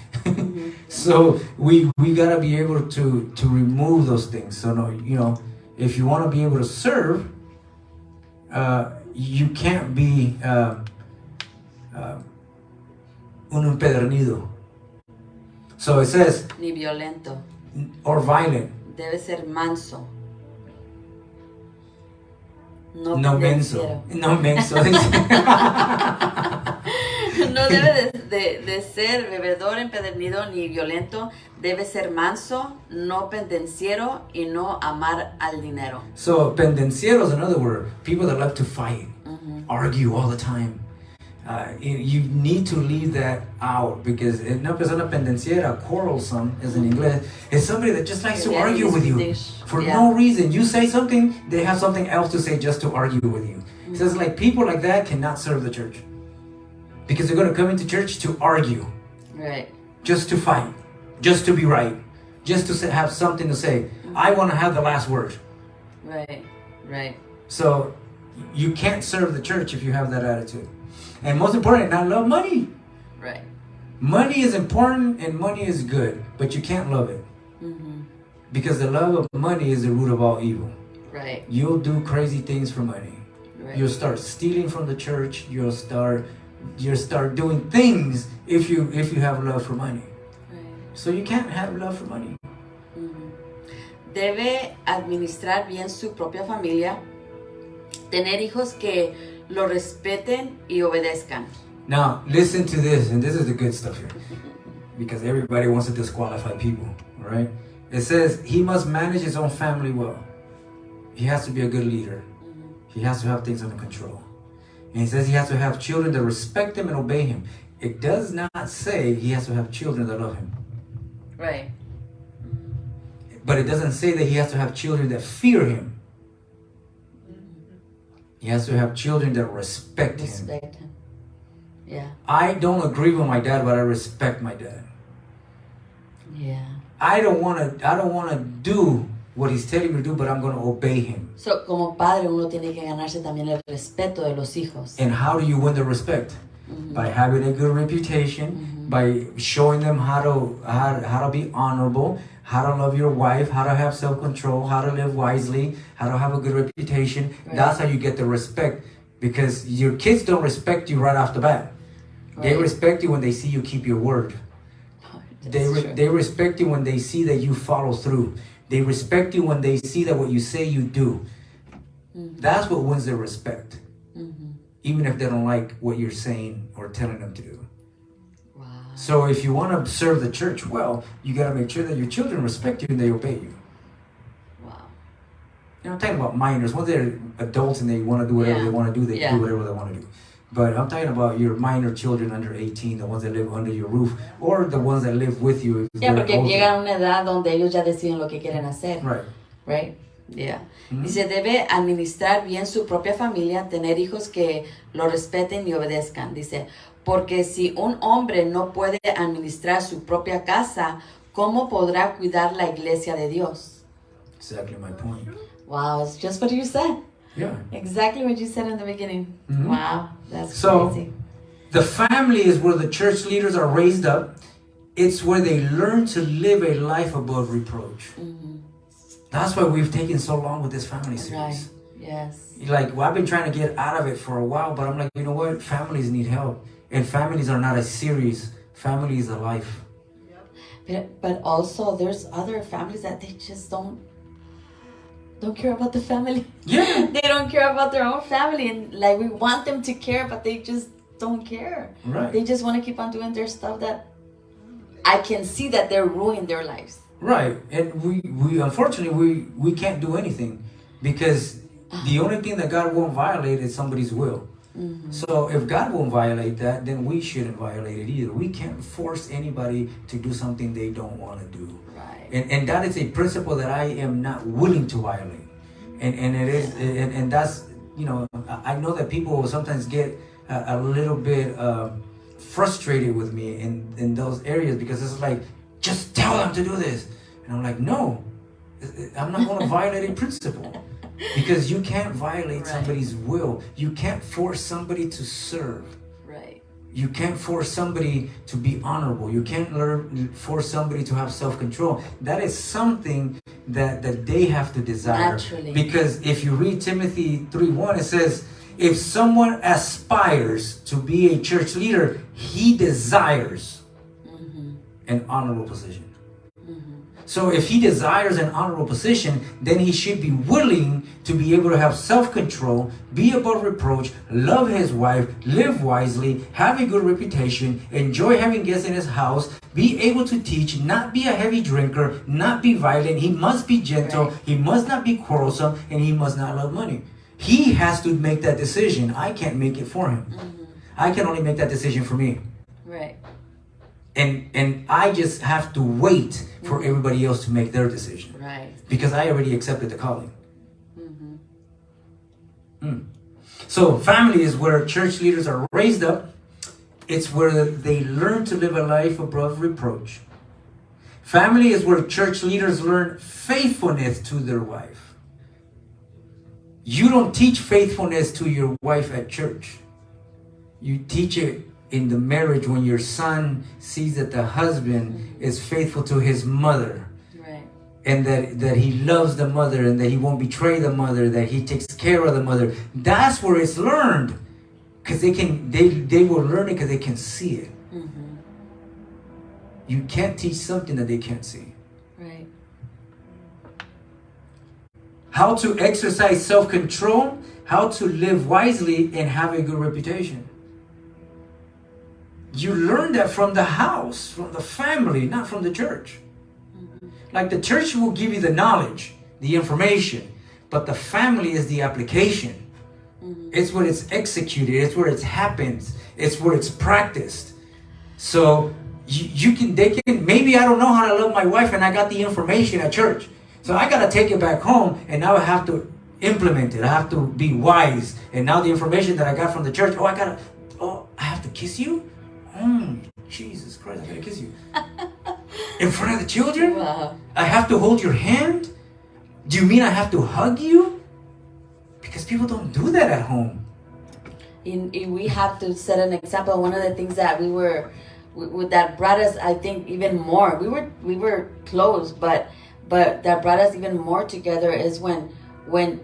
So we got to be able to remove those things. So no, if you want to be able to serve, you can't be un empedernido. So it says, Ni violento. or violent. Debe ser manso. No menso. No menso. No debe de ser bebedor empedernido ni violento. Debe ser manso, no pendenciero y no amar al dinero. So pendenciero is another word. People that love to fight, argue all the time. You need to leave that out because una persona pendenciera, quarrelsome, is in English, is somebody that just likes to argue with you for no reason. You say something, they have something else to say just to argue with you. It says like people like that cannot serve the church because they're going to come into church to argue, Right. just to fight, just to be right, just to have something to say. I want to have the last word. Right. So you can't serve the church if you have that attitude. And most important, not love money. Right. Money is important and money is good, but you can't love it. Because the love of money is the root of all evil. Right. You'll do crazy things for money. Right. You'll start stealing from the church. You'll start doing things if you have love for money. Right. So you can't have love for money. Debe administrar bien su propia familia, tener hijos que lo respeten y obedezcan. Now, listen to this, and this is the good stuff here. Because everybody wants to disqualify people, right? It says he must manage his own family well. He has to be a good leader. He has to have things under control. And he says he has to have children that respect him and obey him. It does not say he has to have children that love him. Right. But it doesn't say that he has to have children that fear him. He has to have children that respect him. Respect him. Yeah. I don't agree with my dad, but I respect my dad. Yeah. I don't want to do what he's telling me to do, but I'm going to obey him. So, como padre, uno tiene que ganarse también el respeto de los hijos. And how do you win the respect? By having a good reputation, by showing them how to be honorable, how to love your wife, how to have self-control, how to live wisely, how to have a good reputation. Right. That's how you get the respect, because your kids don't respect you right off the bat. They Right. respect you when they see you keep your word. They respect you when they see that you follow through. They respect you when they see that what you say you do. That's what wins their respect. Even if they don't like what you're saying or telling them to do. Wow. So if you want to serve the church well, you got to make sure that your children respect you and they obey you. Wow. I'm talking about minors. Once they're adults and they want to do whatever Yeah. they want to do, they Yeah. do whatever they want to do. But I'm talking about your minor children under 18, the ones that live under your roof, or the ones that live with you. if Yeah, they're porque older. llegan a una edad donde ellos ya deciden lo que quieren hacer. Right. Right? Yeah. Dice, debe administrar bien su propia familia, tener hijos que lo respeten y obedezcan. Dice, porque si un hombre no puede administrar su propia casa, ¿cómo podrá cuidar la iglesia de Dios? Exactly my point. Wow, it's just what you said. Yeah. Exactly what you said in the beginning. Wow, that's So- crazy. The family is where the church leaders are raised up. It's where they learn to live a life above reproach. That's why we've taken so long with this family series. Right. Yes. Like, well, I've been trying to get out of it for a while, but I'm like, you know what? Families need help. And families are not a series. Family is a life. But also there's other families that they just don't care about the family. Yeah. They don't care about their own family, and like we want them to care, but they just don't care. Right. They just want to keep on doing their stuff that I can see that they're ruining their lives. Right. And we unfortunately, we can't do anything because the only thing that God won't violate is somebody's will. So if God won't violate that, then we shouldn't violate it either. We can't force anybody to do something they don't want to do. Right. And that is a principle that I am not willing to violate. and it is, and that's, you know, I know that people will sometimes get a little bit frustrated with me in those areas, because it's like, just tell them to do this, and I'm like, no, I'm not going to violate a principle, because you can't violate somebody's will. You can't force somebody to serve. Right. You can't force somebody to be honorable. You can't force somebody to have self-control. That is something that they have to desire. Naturally. Because if you read Timothy 3:1, it says, if someone aspires to be a church leader, he desires an honorable position. So if he desires an honorable position, then he should be willing to be able to have self-control, be above reproach, love his wife, live wisely, have a good reputation, enjoy having guests in his house, be able to teach, not be a heavy drinker, not be violent. He must be gentle, Right. he must not be quarrelsome, and he must not love money. He has to make that decision. I can't make it for him. I can only make that decision for me. Right. And I just have to wait for everybody else to make their decision. Right. Because I already accepted the calling. So family is where church leaders are raised up. It's where they learn to live a life above reproach. Family is where church leaders learn faithfulness to their wife. You don't teach faithfulness to your wife at church. You teach it in the marriage when your son sees that the husband is faithful to his mother. Right. And that he loves the mother, and that he won't betray the mother, that he takes care of the mother. That's where it's learned. Because they will learn it because they can see it. You can't teach something that they can't see. Right. How to exercise self-control, how to live wisely and have a good reputation. You learn that from the house, from the family, not from the church. Like the church will give you the knowledge, the information, but the family is the application. It's where it's executed, it's where it happens, it's where it's practiced. So they can, maybe I don't know how to love my wife and I got the information at church. So I got to take it back home, and now I have to implement it. I have to be wise. And now the information that I got from the church, I have to kiss you? Jesus Christ, I gotta kiss you. In front of the children? Wow. I have to hold your hand? Do you mean I have to hug you? Because people don't do that at home. We have to set an example. One of the things that that brought us, I think, even more. We were close, but that brought us even more together is when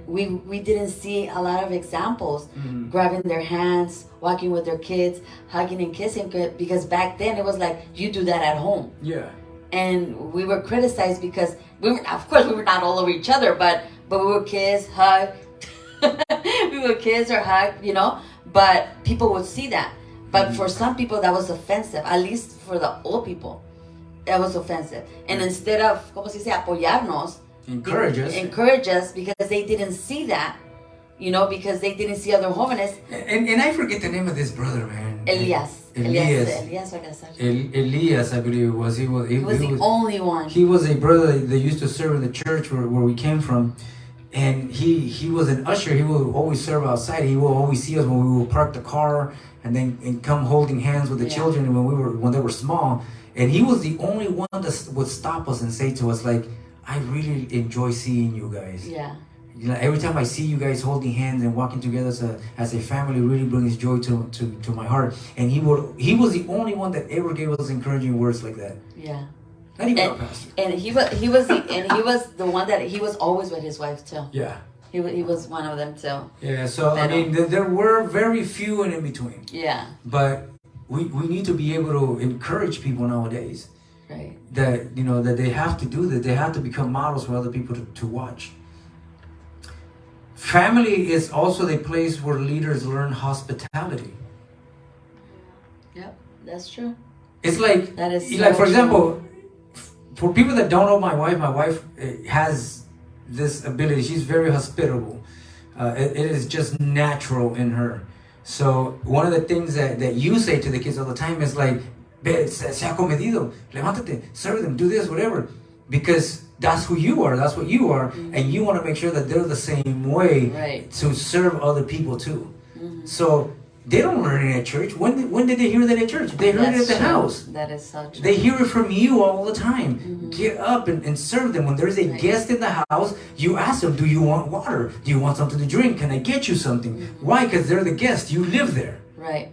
we didn't see a lot of examples grabbing their hands, walking with their kids, hugging and kissing, because back then it was like, you do that at home. Yeah. And we were criticized because we were not all over each other, but we would kiss, hug. We would kiss or hug, but people would see that. But for some people that was offensive, at least for the old people, that was offensive. And instead of, ¿cómo se dice? Apoyarnos, encourage us, because they didn't see that, because they didn't see other jóvenes. And I forget the name of this brother, man. Elias, I believe it was. He was the only one. He was a brother that used to serve in the church where we came from. And he was an usher. He would always serve outside. He would always see us when we would park the car and come holding hands with the children when they were small. And he was the only one that would stop us and say to us, like, I really enjoy seeing you guys. Yeah. Every time I see you guys holding hands and walking together as a family, really brings joy to my heart. And he was the only one that ever gave us encouraging words like that. Yeah. Not even our pastor. And he was the one that he was always with his wife too. Yeah. He was one of them too. Yeah. So I mean, there were very few and in between. Yeah. But we need to be able to encourage people nowadays. Right. That that they have to do that. They have to become models for other people to watch. Family is also the place where leaders learn hospitality. Yep, that's true. It's like That is so like for true. example, for people that don't know my wife has this ability. She's very hospitable. It is just natural in her. So one of the things that you say to the kids all the time is like, se ha comedido, levántate, serve them, do this, whatever. Because that's who you are, that's what you are, and you want to make sure that they're the same way Right. to serve other people too. So they don't learn it at church. When did they hear that at church? They heard it at the That's true. house. That is so true. They hear it from you all the time. Get up and serve them. When there's a Right. guest in the house, you ask them, do you want water? Do you want something to drink? Can I get you something? Why? Because they're the guest. You live there. Right.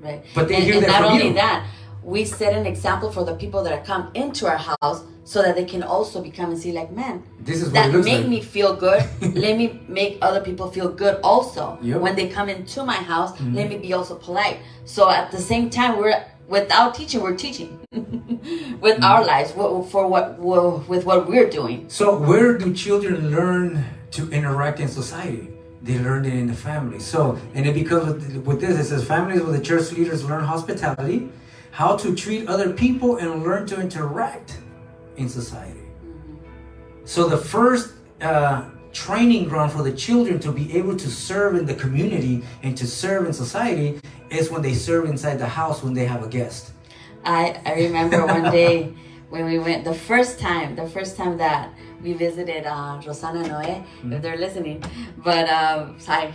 Right. But they and, hear and that not from only you. that, we set an example for the people that come into our house so that they can also become and see like, man, This is what that it looks made like. me feel good. Let me make other people feel good also. Yep. When they come into my house, let me be also polite. So at the same time, we're without teaching, we're teaching with our lives with what we're doing. So where do children learn to interact in society? They learn it in the family. So, and it becomes with this, it says families where the church leaders learn hospitality, how to treat other people, and learn to interact in society. So the first training ground for the children to be able to serve in the community and to serve in society is when they serve inside the house when they have a guest. I remember one day when we went the first time that we visited Rosana Noe, if they're listening. But sorry.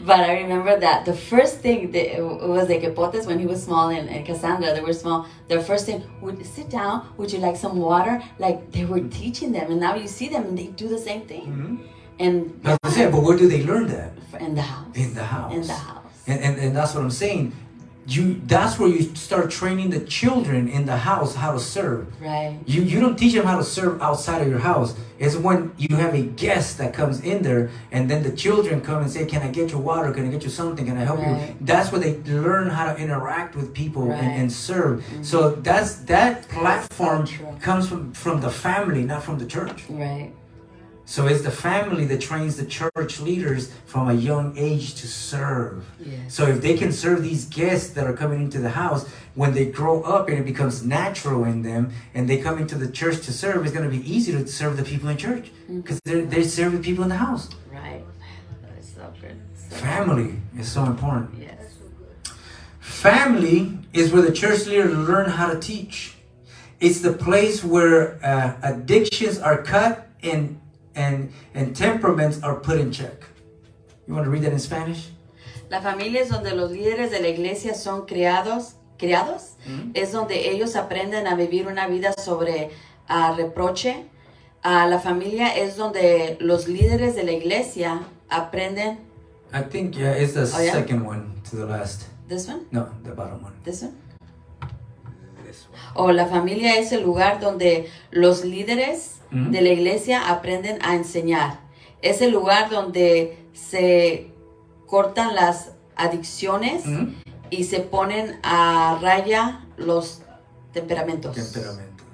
But I remember that the first thing that, it was like Epotes when he was small and Cassandra, they were small. The first thing, would sit down, would you like some water? Like they were teaching them, and now you see them and they do the same thing. And That's what I'm saying, but where do they learn that? in the house. In the house. In the house. And that's what I'm saying. That's where you start training the children in the house how to serve. Right. You don't teach them how to serve outside of your house. It's when you have a guest that comes in there, and then the children come and say, "Can I get you water? Can I get you something? Can I help Right. you?" That's where they learn how to interact with people Right. and serve. So that platform true. comes from the family, not from the church. Right. So it's the family that trains the church leaders from a young age to serve. Yes. So if they can serve these guests that are coming into the house, when they grow up and it becomes natural in them and they come into the church to serve, it's going to be easy to serve the people in church because they're serving people in the house. Right. That is so good. So, Family is so important. yes. Family is where the church leader learn how to teach. It's the place where addictions are cut and temperaments are put in check. You want to read that in Spanish? La familia es donde los líderes de la iglesia son criados, es donde ellos aprenden a vivir una vida sobre reproche. La familia es donde los líderes de la iglesia aprenden. I think it's the Oh, yeah? second one to the last. This one? No, the bottom one. This one? This one. O la familia es el lugar donde los líderes de la iglesia aprenden a enseñar. Es el lugar donde se cortan las adicciones y se ponen a raya los temperamentos. Temperamento.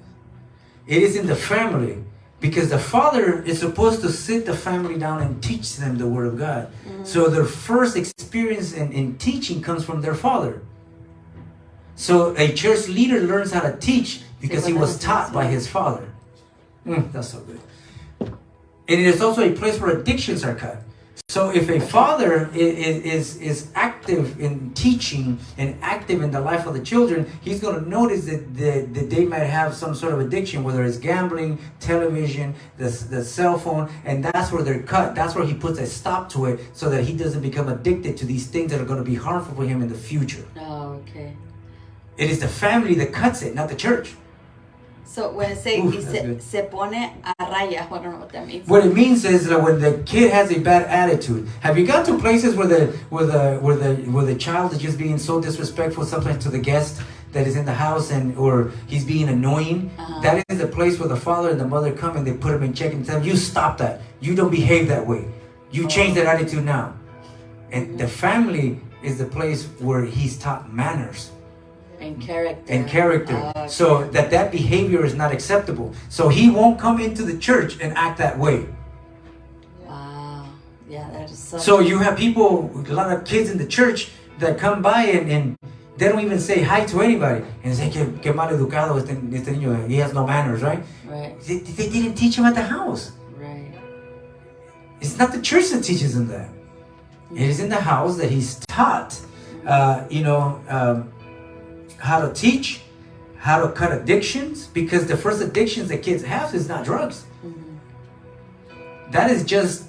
It is in the family because the father is supposed to sit the family down and teach them the word of God. So their first experience in teaching comes from their father. So a church leader learns how to teach because he was taught by his father. That's so good. And it is also a place where addictions are cut. So if a father is active in teaching and active in the life of the children, he's going to notice that they might have some sort of addiction, whether it's gambling, television, the cell phone, and that's where they're cut. That's where he puts a stop to it so that he doesn't become addicted to these things that are going to be harmful for him in the future. Oh, okay. It is the family that cuts it, not the church. So when I say Oof, that's good. se pone a raya, I don't know what that means. What it means is that when the kid has a bad attitude, have you gone to places where the child is just being so disrespectful sometimes to the guest that is in the house or he's being annoying? That is the place where the father and the mother come and they put him in check and tell him, you stop that. You don't behave that way. You change that attitude now. And the family is the place where he's taught manners. And character. And character. Okay. So that behavior is not acceptable. So he won't come into the church and act that way. Wow. Yeah, that is So you have people, a lot of kids in the church that come by and they don't even say hi to anybody. And say, que mal educado este niño, he has no manners, right? Right. They didn't teach him at the house. Right. It's not the church that teaches him that. It is in the house that he's taught, how to teach, how to cut addictions, because the first addictions that kids have is not drugs. That is just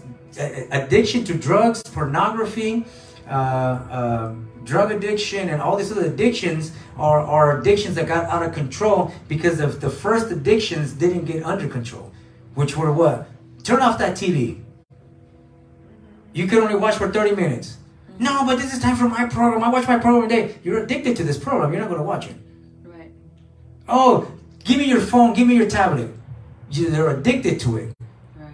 addiction to drugs, pornography, drug addiction, and all these other addictions are addictions that got out of control because of the first addictions didn't get under control, which were what? Turn off that TV. You can only watch for 30 minutes. No, but this is time for my program. I watch my program today. You're addicted to this program. You're not going to watch it. Right. Oh, give me your phone. Give me your tablet. They're addicted to it.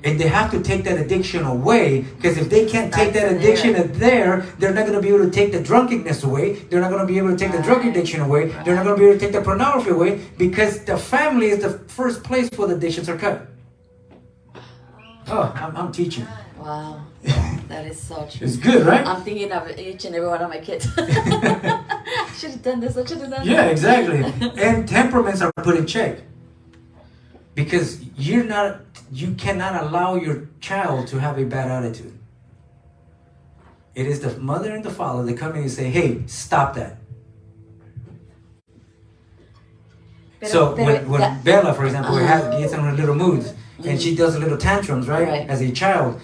And they have to take that addiction away, because if they can't take that addiction there, they're not going to be able to take the drunkenness away. They're not going to be able to take the drug addiction away. They're not going to be able to take the pornography away, because the family is the first place where the addictions are cut. Oh, I'm teaching. Wow. That is so true. It's good, right? I'm thinking of each and every one of my kids. I should have done this. I should have done Yeah, that. exactly. And temperaments are put in check. Because you cannot allow your child to have a bad attitude. It is the mother and the father that come in and say, hey, stop that. So when Bella, for example, gets in her little moods and she does a little tantrums, right? As a child,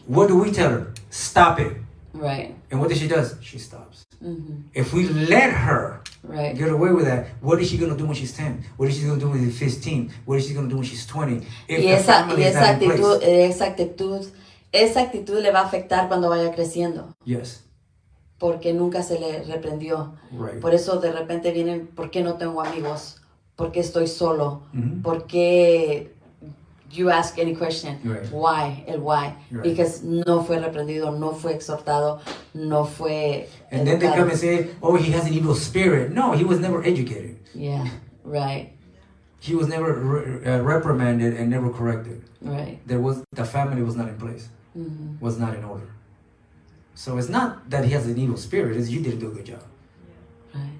what do we tell her? Stop it. Right. And what does she do? She stops. If we let her get away with that, what is she going to do when she's 10? What is she going to do when she's 15? What is she going to do when she's 20? If esa actitud le va a afectar cuando vaya creciendo. Yes. Porque nunca se le reprendió. Right. Por eso de repente vienen, ¿por qué no tengo amigos? ¿Por qué estoy solo? ¿Por qué? You ask any question. Right. Why? El why. Right. Because no fue reprendido, no fue exhortado, no fue And then they educado. come and say, oh, he has an evil spirit. No, he was never educated. Yeah, right, He was never reprimanded and never corrected. right. The family was not in place, was not in order. So it's not that he has an evil spirit, it's you didn't do a good job. Right.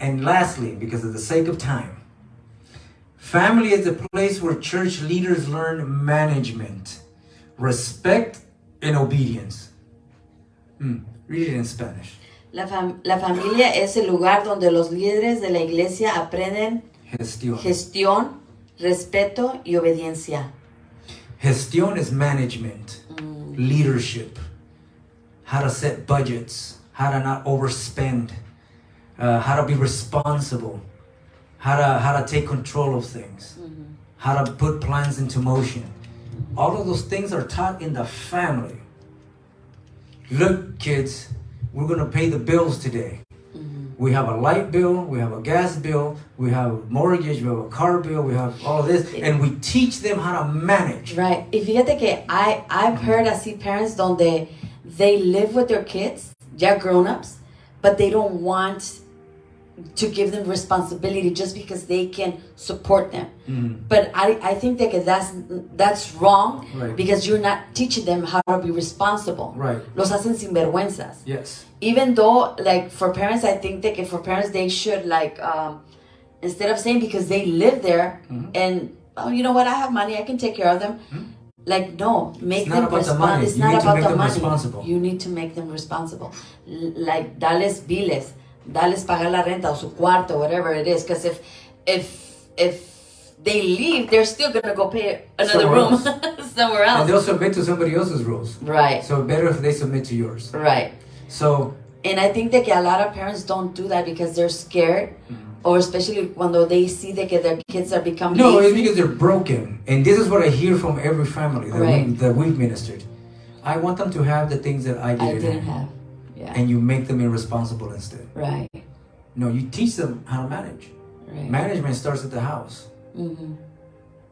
And lastly, because of the sake of time, family is a place where church leaders learn management, respect, and obedience. Read it in Spanish. La familia es el lugar donde los líderes de la iglesia aprenden gestión, respeto y obediencia. Gestión is management, leadership, how to set budgets, how to not overspend, how to be responsible, how to take control of things, how to put plans into motion. All of those things are taught in the family. Look, kids, we're going to pay the bills today. We have a light bill, we have a gas bill, we have a mortgage, we have a car bill, we have all of this, and we teach them how to manage. Right. Y fíjate que I've heard así parents donde they live with their kids, ya grown-ups, but they don't want to give them responsibility just because they can support them. But I think that that's wrong, Right. because you're not teaching them how to be responsible. Right. Los hacen sinvergüenzas. Yes. Even though, like, for parents, I think that for parents, they should, like, instead of saying because they live there and, oh, you know what, I have money, I can take care of them. Like, no, make It's them not about the money. It's You not need to about make the them money. responsible. You need to make them responsible. Like, dales biles, dales pagar la renta o su cuarto, whatever it is. Because if they leave, they're still gonna go pay another Somewhere room else. somewhere And else. they'll submit to somebody else's rules. Right, So better if they submit to yours. right. So, And I think that a lot of parents don't do that because they're scared, or especially when they see that their kids are becoming no, it's lazy. because they're broken. And this is what I hear from every family that, Right. that we've ministered. I want them to have the things that I didn't, have. Yeah. And you make them irresponsible instead. Right. No, you teach them how to manage. Right. Management starts at the house.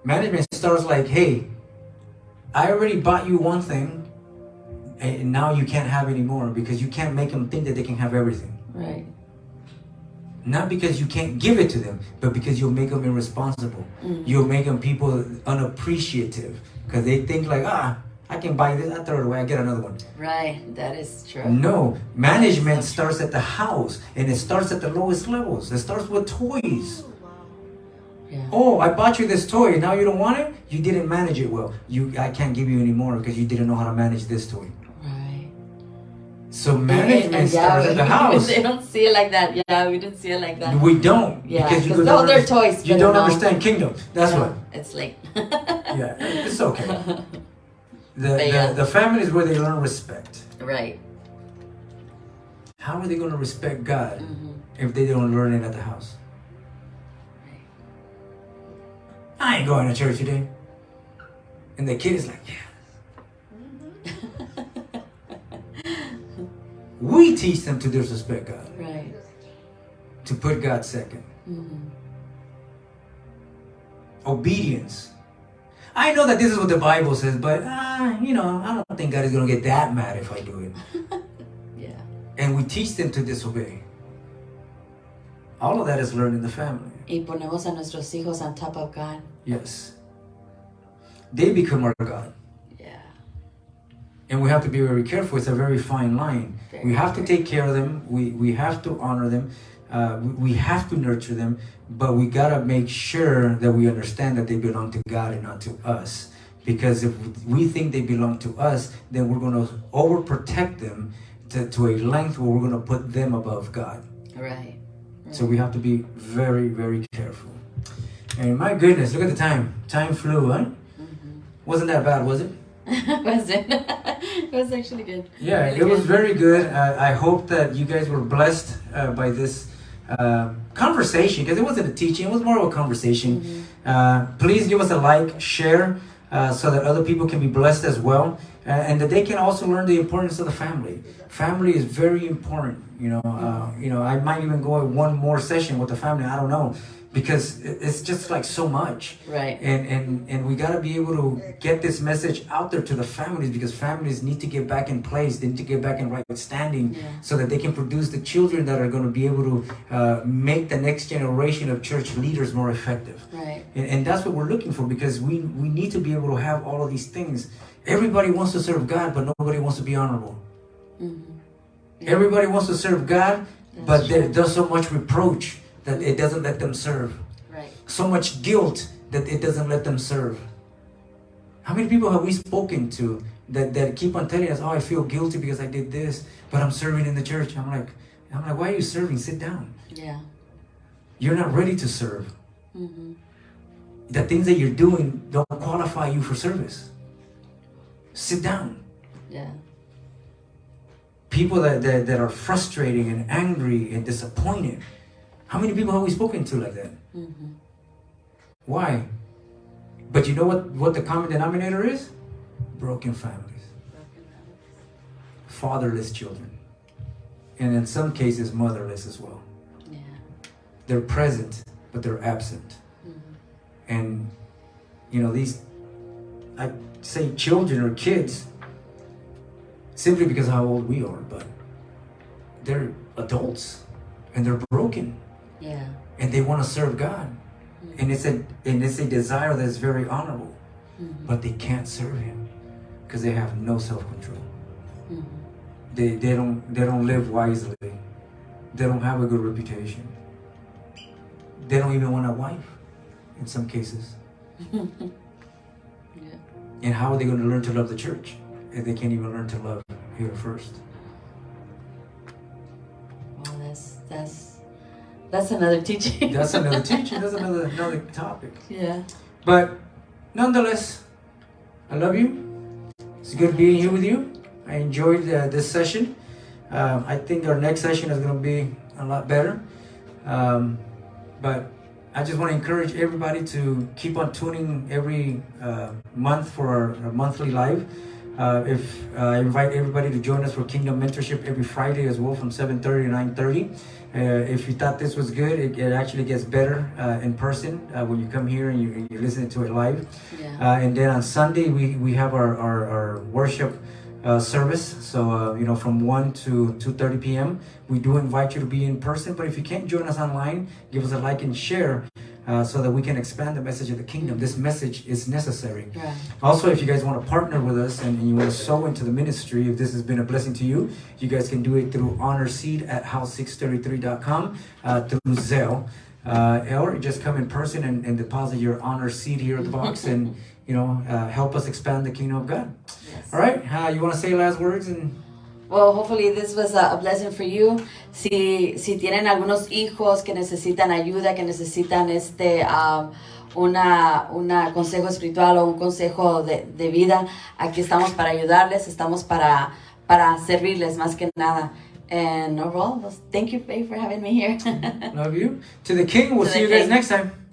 Management starts like, hey, I already bought you one thing, and now you can't have any more, because you can't make them think that they can have everything. Right. Not because you can't give it to them, but because you'll make them irresponsible. You'll make them people unappreciative, because they think like, I can buy this, I throw it away, I get another one. Right. That is true. No, management starts at the house, and it starts at the lowest levels. It starts with toys. Yeah. Oh, I bought you this toy, now you don't want it? You didn't manage it well. I can't give you any more because you didn't know how to manage this toy. Right. So management starts at the house. They don't see it like that. Yeah, we didn't see it like that. We don't. Yeah, because you because don't they're toys. You but don't no. understand kingdom. That's Yeah, what. It's like. Yeah, it's okay. But yeah. The family is where they learn respect. Right. How are they going to respect God Mm-hmm. if they don't learn it at the house? I ain't going to church today. And the kid is like, yeah. We teach them to disrespect God, Right. to put God second. Mm-hmm. Obedience. I know that this is what the Bible says, but I don't think God is going to get that mad if I do it. Yeah. And we teach them to disobey. All of that is learned in the family. Y ponemos a nuestros hijos on top of God. Yes. They become our God. Yeah. And we have to be very careful. It's a very fine line. We have to take care of them. We have to honor them. We have to nurture them. But we got to make sure that we understand that they belong to God and not to us. Because if we think they belong to us, then we're going to overprotect them to a length where we're going to put them above God. Right. So we have to be very, very careful. And my goodness, look at the time. Time flew, huh? Mm-hmm. Wasn't that bad, was it? Was it? It was actually good. Yeah, Really it was good. very good. I hope that you guys were blessed by this conversation, because it wasn't a teaching, it was more of a conversation. Please give us a like, share, so that other people can be blessed as well, and that they can also learn the importance of the family. Family is very important. I might even go at one more session with the family. I don't know, because it's just like so much. Right. And we got to be able to get this message out there to the families, because families need to get back in place. They need to get back in right standing, so that they can produce the children that are going to be able to make the next generation of church leaders more effective. Right. And that's what we're looking for, because we need to be able to have all of these things. Everybody wants to serve God, but nobody wants to be honorable. Mm-hmm. Yeah. Everybody wants to serve God, That's but true. there's so much reproach that it doesn't let them serve. Right. So much guilt that it doesn't let them serve. How many people have we spoken to that keep on telling us, oh, I feel guilty because I did this, but I'm serving in the church. I'm like, why are you serving? Sit down. Yeah. You're not ready to serve. Mm-hmm. The things that you're doing don't qualify you for service. Sit down. Yeah. People that are frustrating and angry and disappointed. How many people have we spoken to like that? Mm-hmm. Why? But you know what the common denominator is? Broken families. Fatherless children. And in some cases, motherless as well. Yeah. They're present, but they're absent. Mm-hmm. And, these, I say children or kids, simply because of how old we are, but they're adults and they're broken. Yeah. And they want to serve God. And it's a desire that's very honorable. Mm-hmm. But they can't serve Him because they have no self-control. Mm-hmm. They don't live wisely. They don't have a good reputation. They don't even want a wife in some cases. Yeah. And how are they going to learn to love the church if they can't even learn to love here first? Well, that's another teaching. That's another teaching. That's another topic. Yeah. But nonetheless, I love you. It's good being here with you. I enjoyed this session. I think our next session is going to be a lot better. But I just want to encourage everybody to keep on tuning every month for our monthly live. I invite everybody to join us for Kingdom Mentorship every Friday as well, from 7:30 to 9:30. If you thought this was good, it actually gets better in person when you come here and you listen to it live. Yeah. And then on Sunday we have our worship service. So from 1 to 2:30 p.m. We do invite you to be in person. But if you can't join us online, give us a like and share. So that we can expand the message of the kingdom. This message is necessary. Right. Also, if you guys want to partner with us and you want to sow into the ministry, if this has been a blessing to you, you guys can do it through honor seed at house633.com, through Zelle, or just come in person and deposit your honor seed here at the box and help us expand the kingdom of God. Yes. All right, you want to say last words? And Well, hopefully this was a blessing for you. Si tienen algunos hijos que necesitan ayuda, que necesitan una consejo espiritual o un consejo de vida, aquí estamos para ayudarles, estamos para servirles más que nada. And overall, thank you, Faye, for having me here. Love you. To the King. We'll To see the you guys King. next time.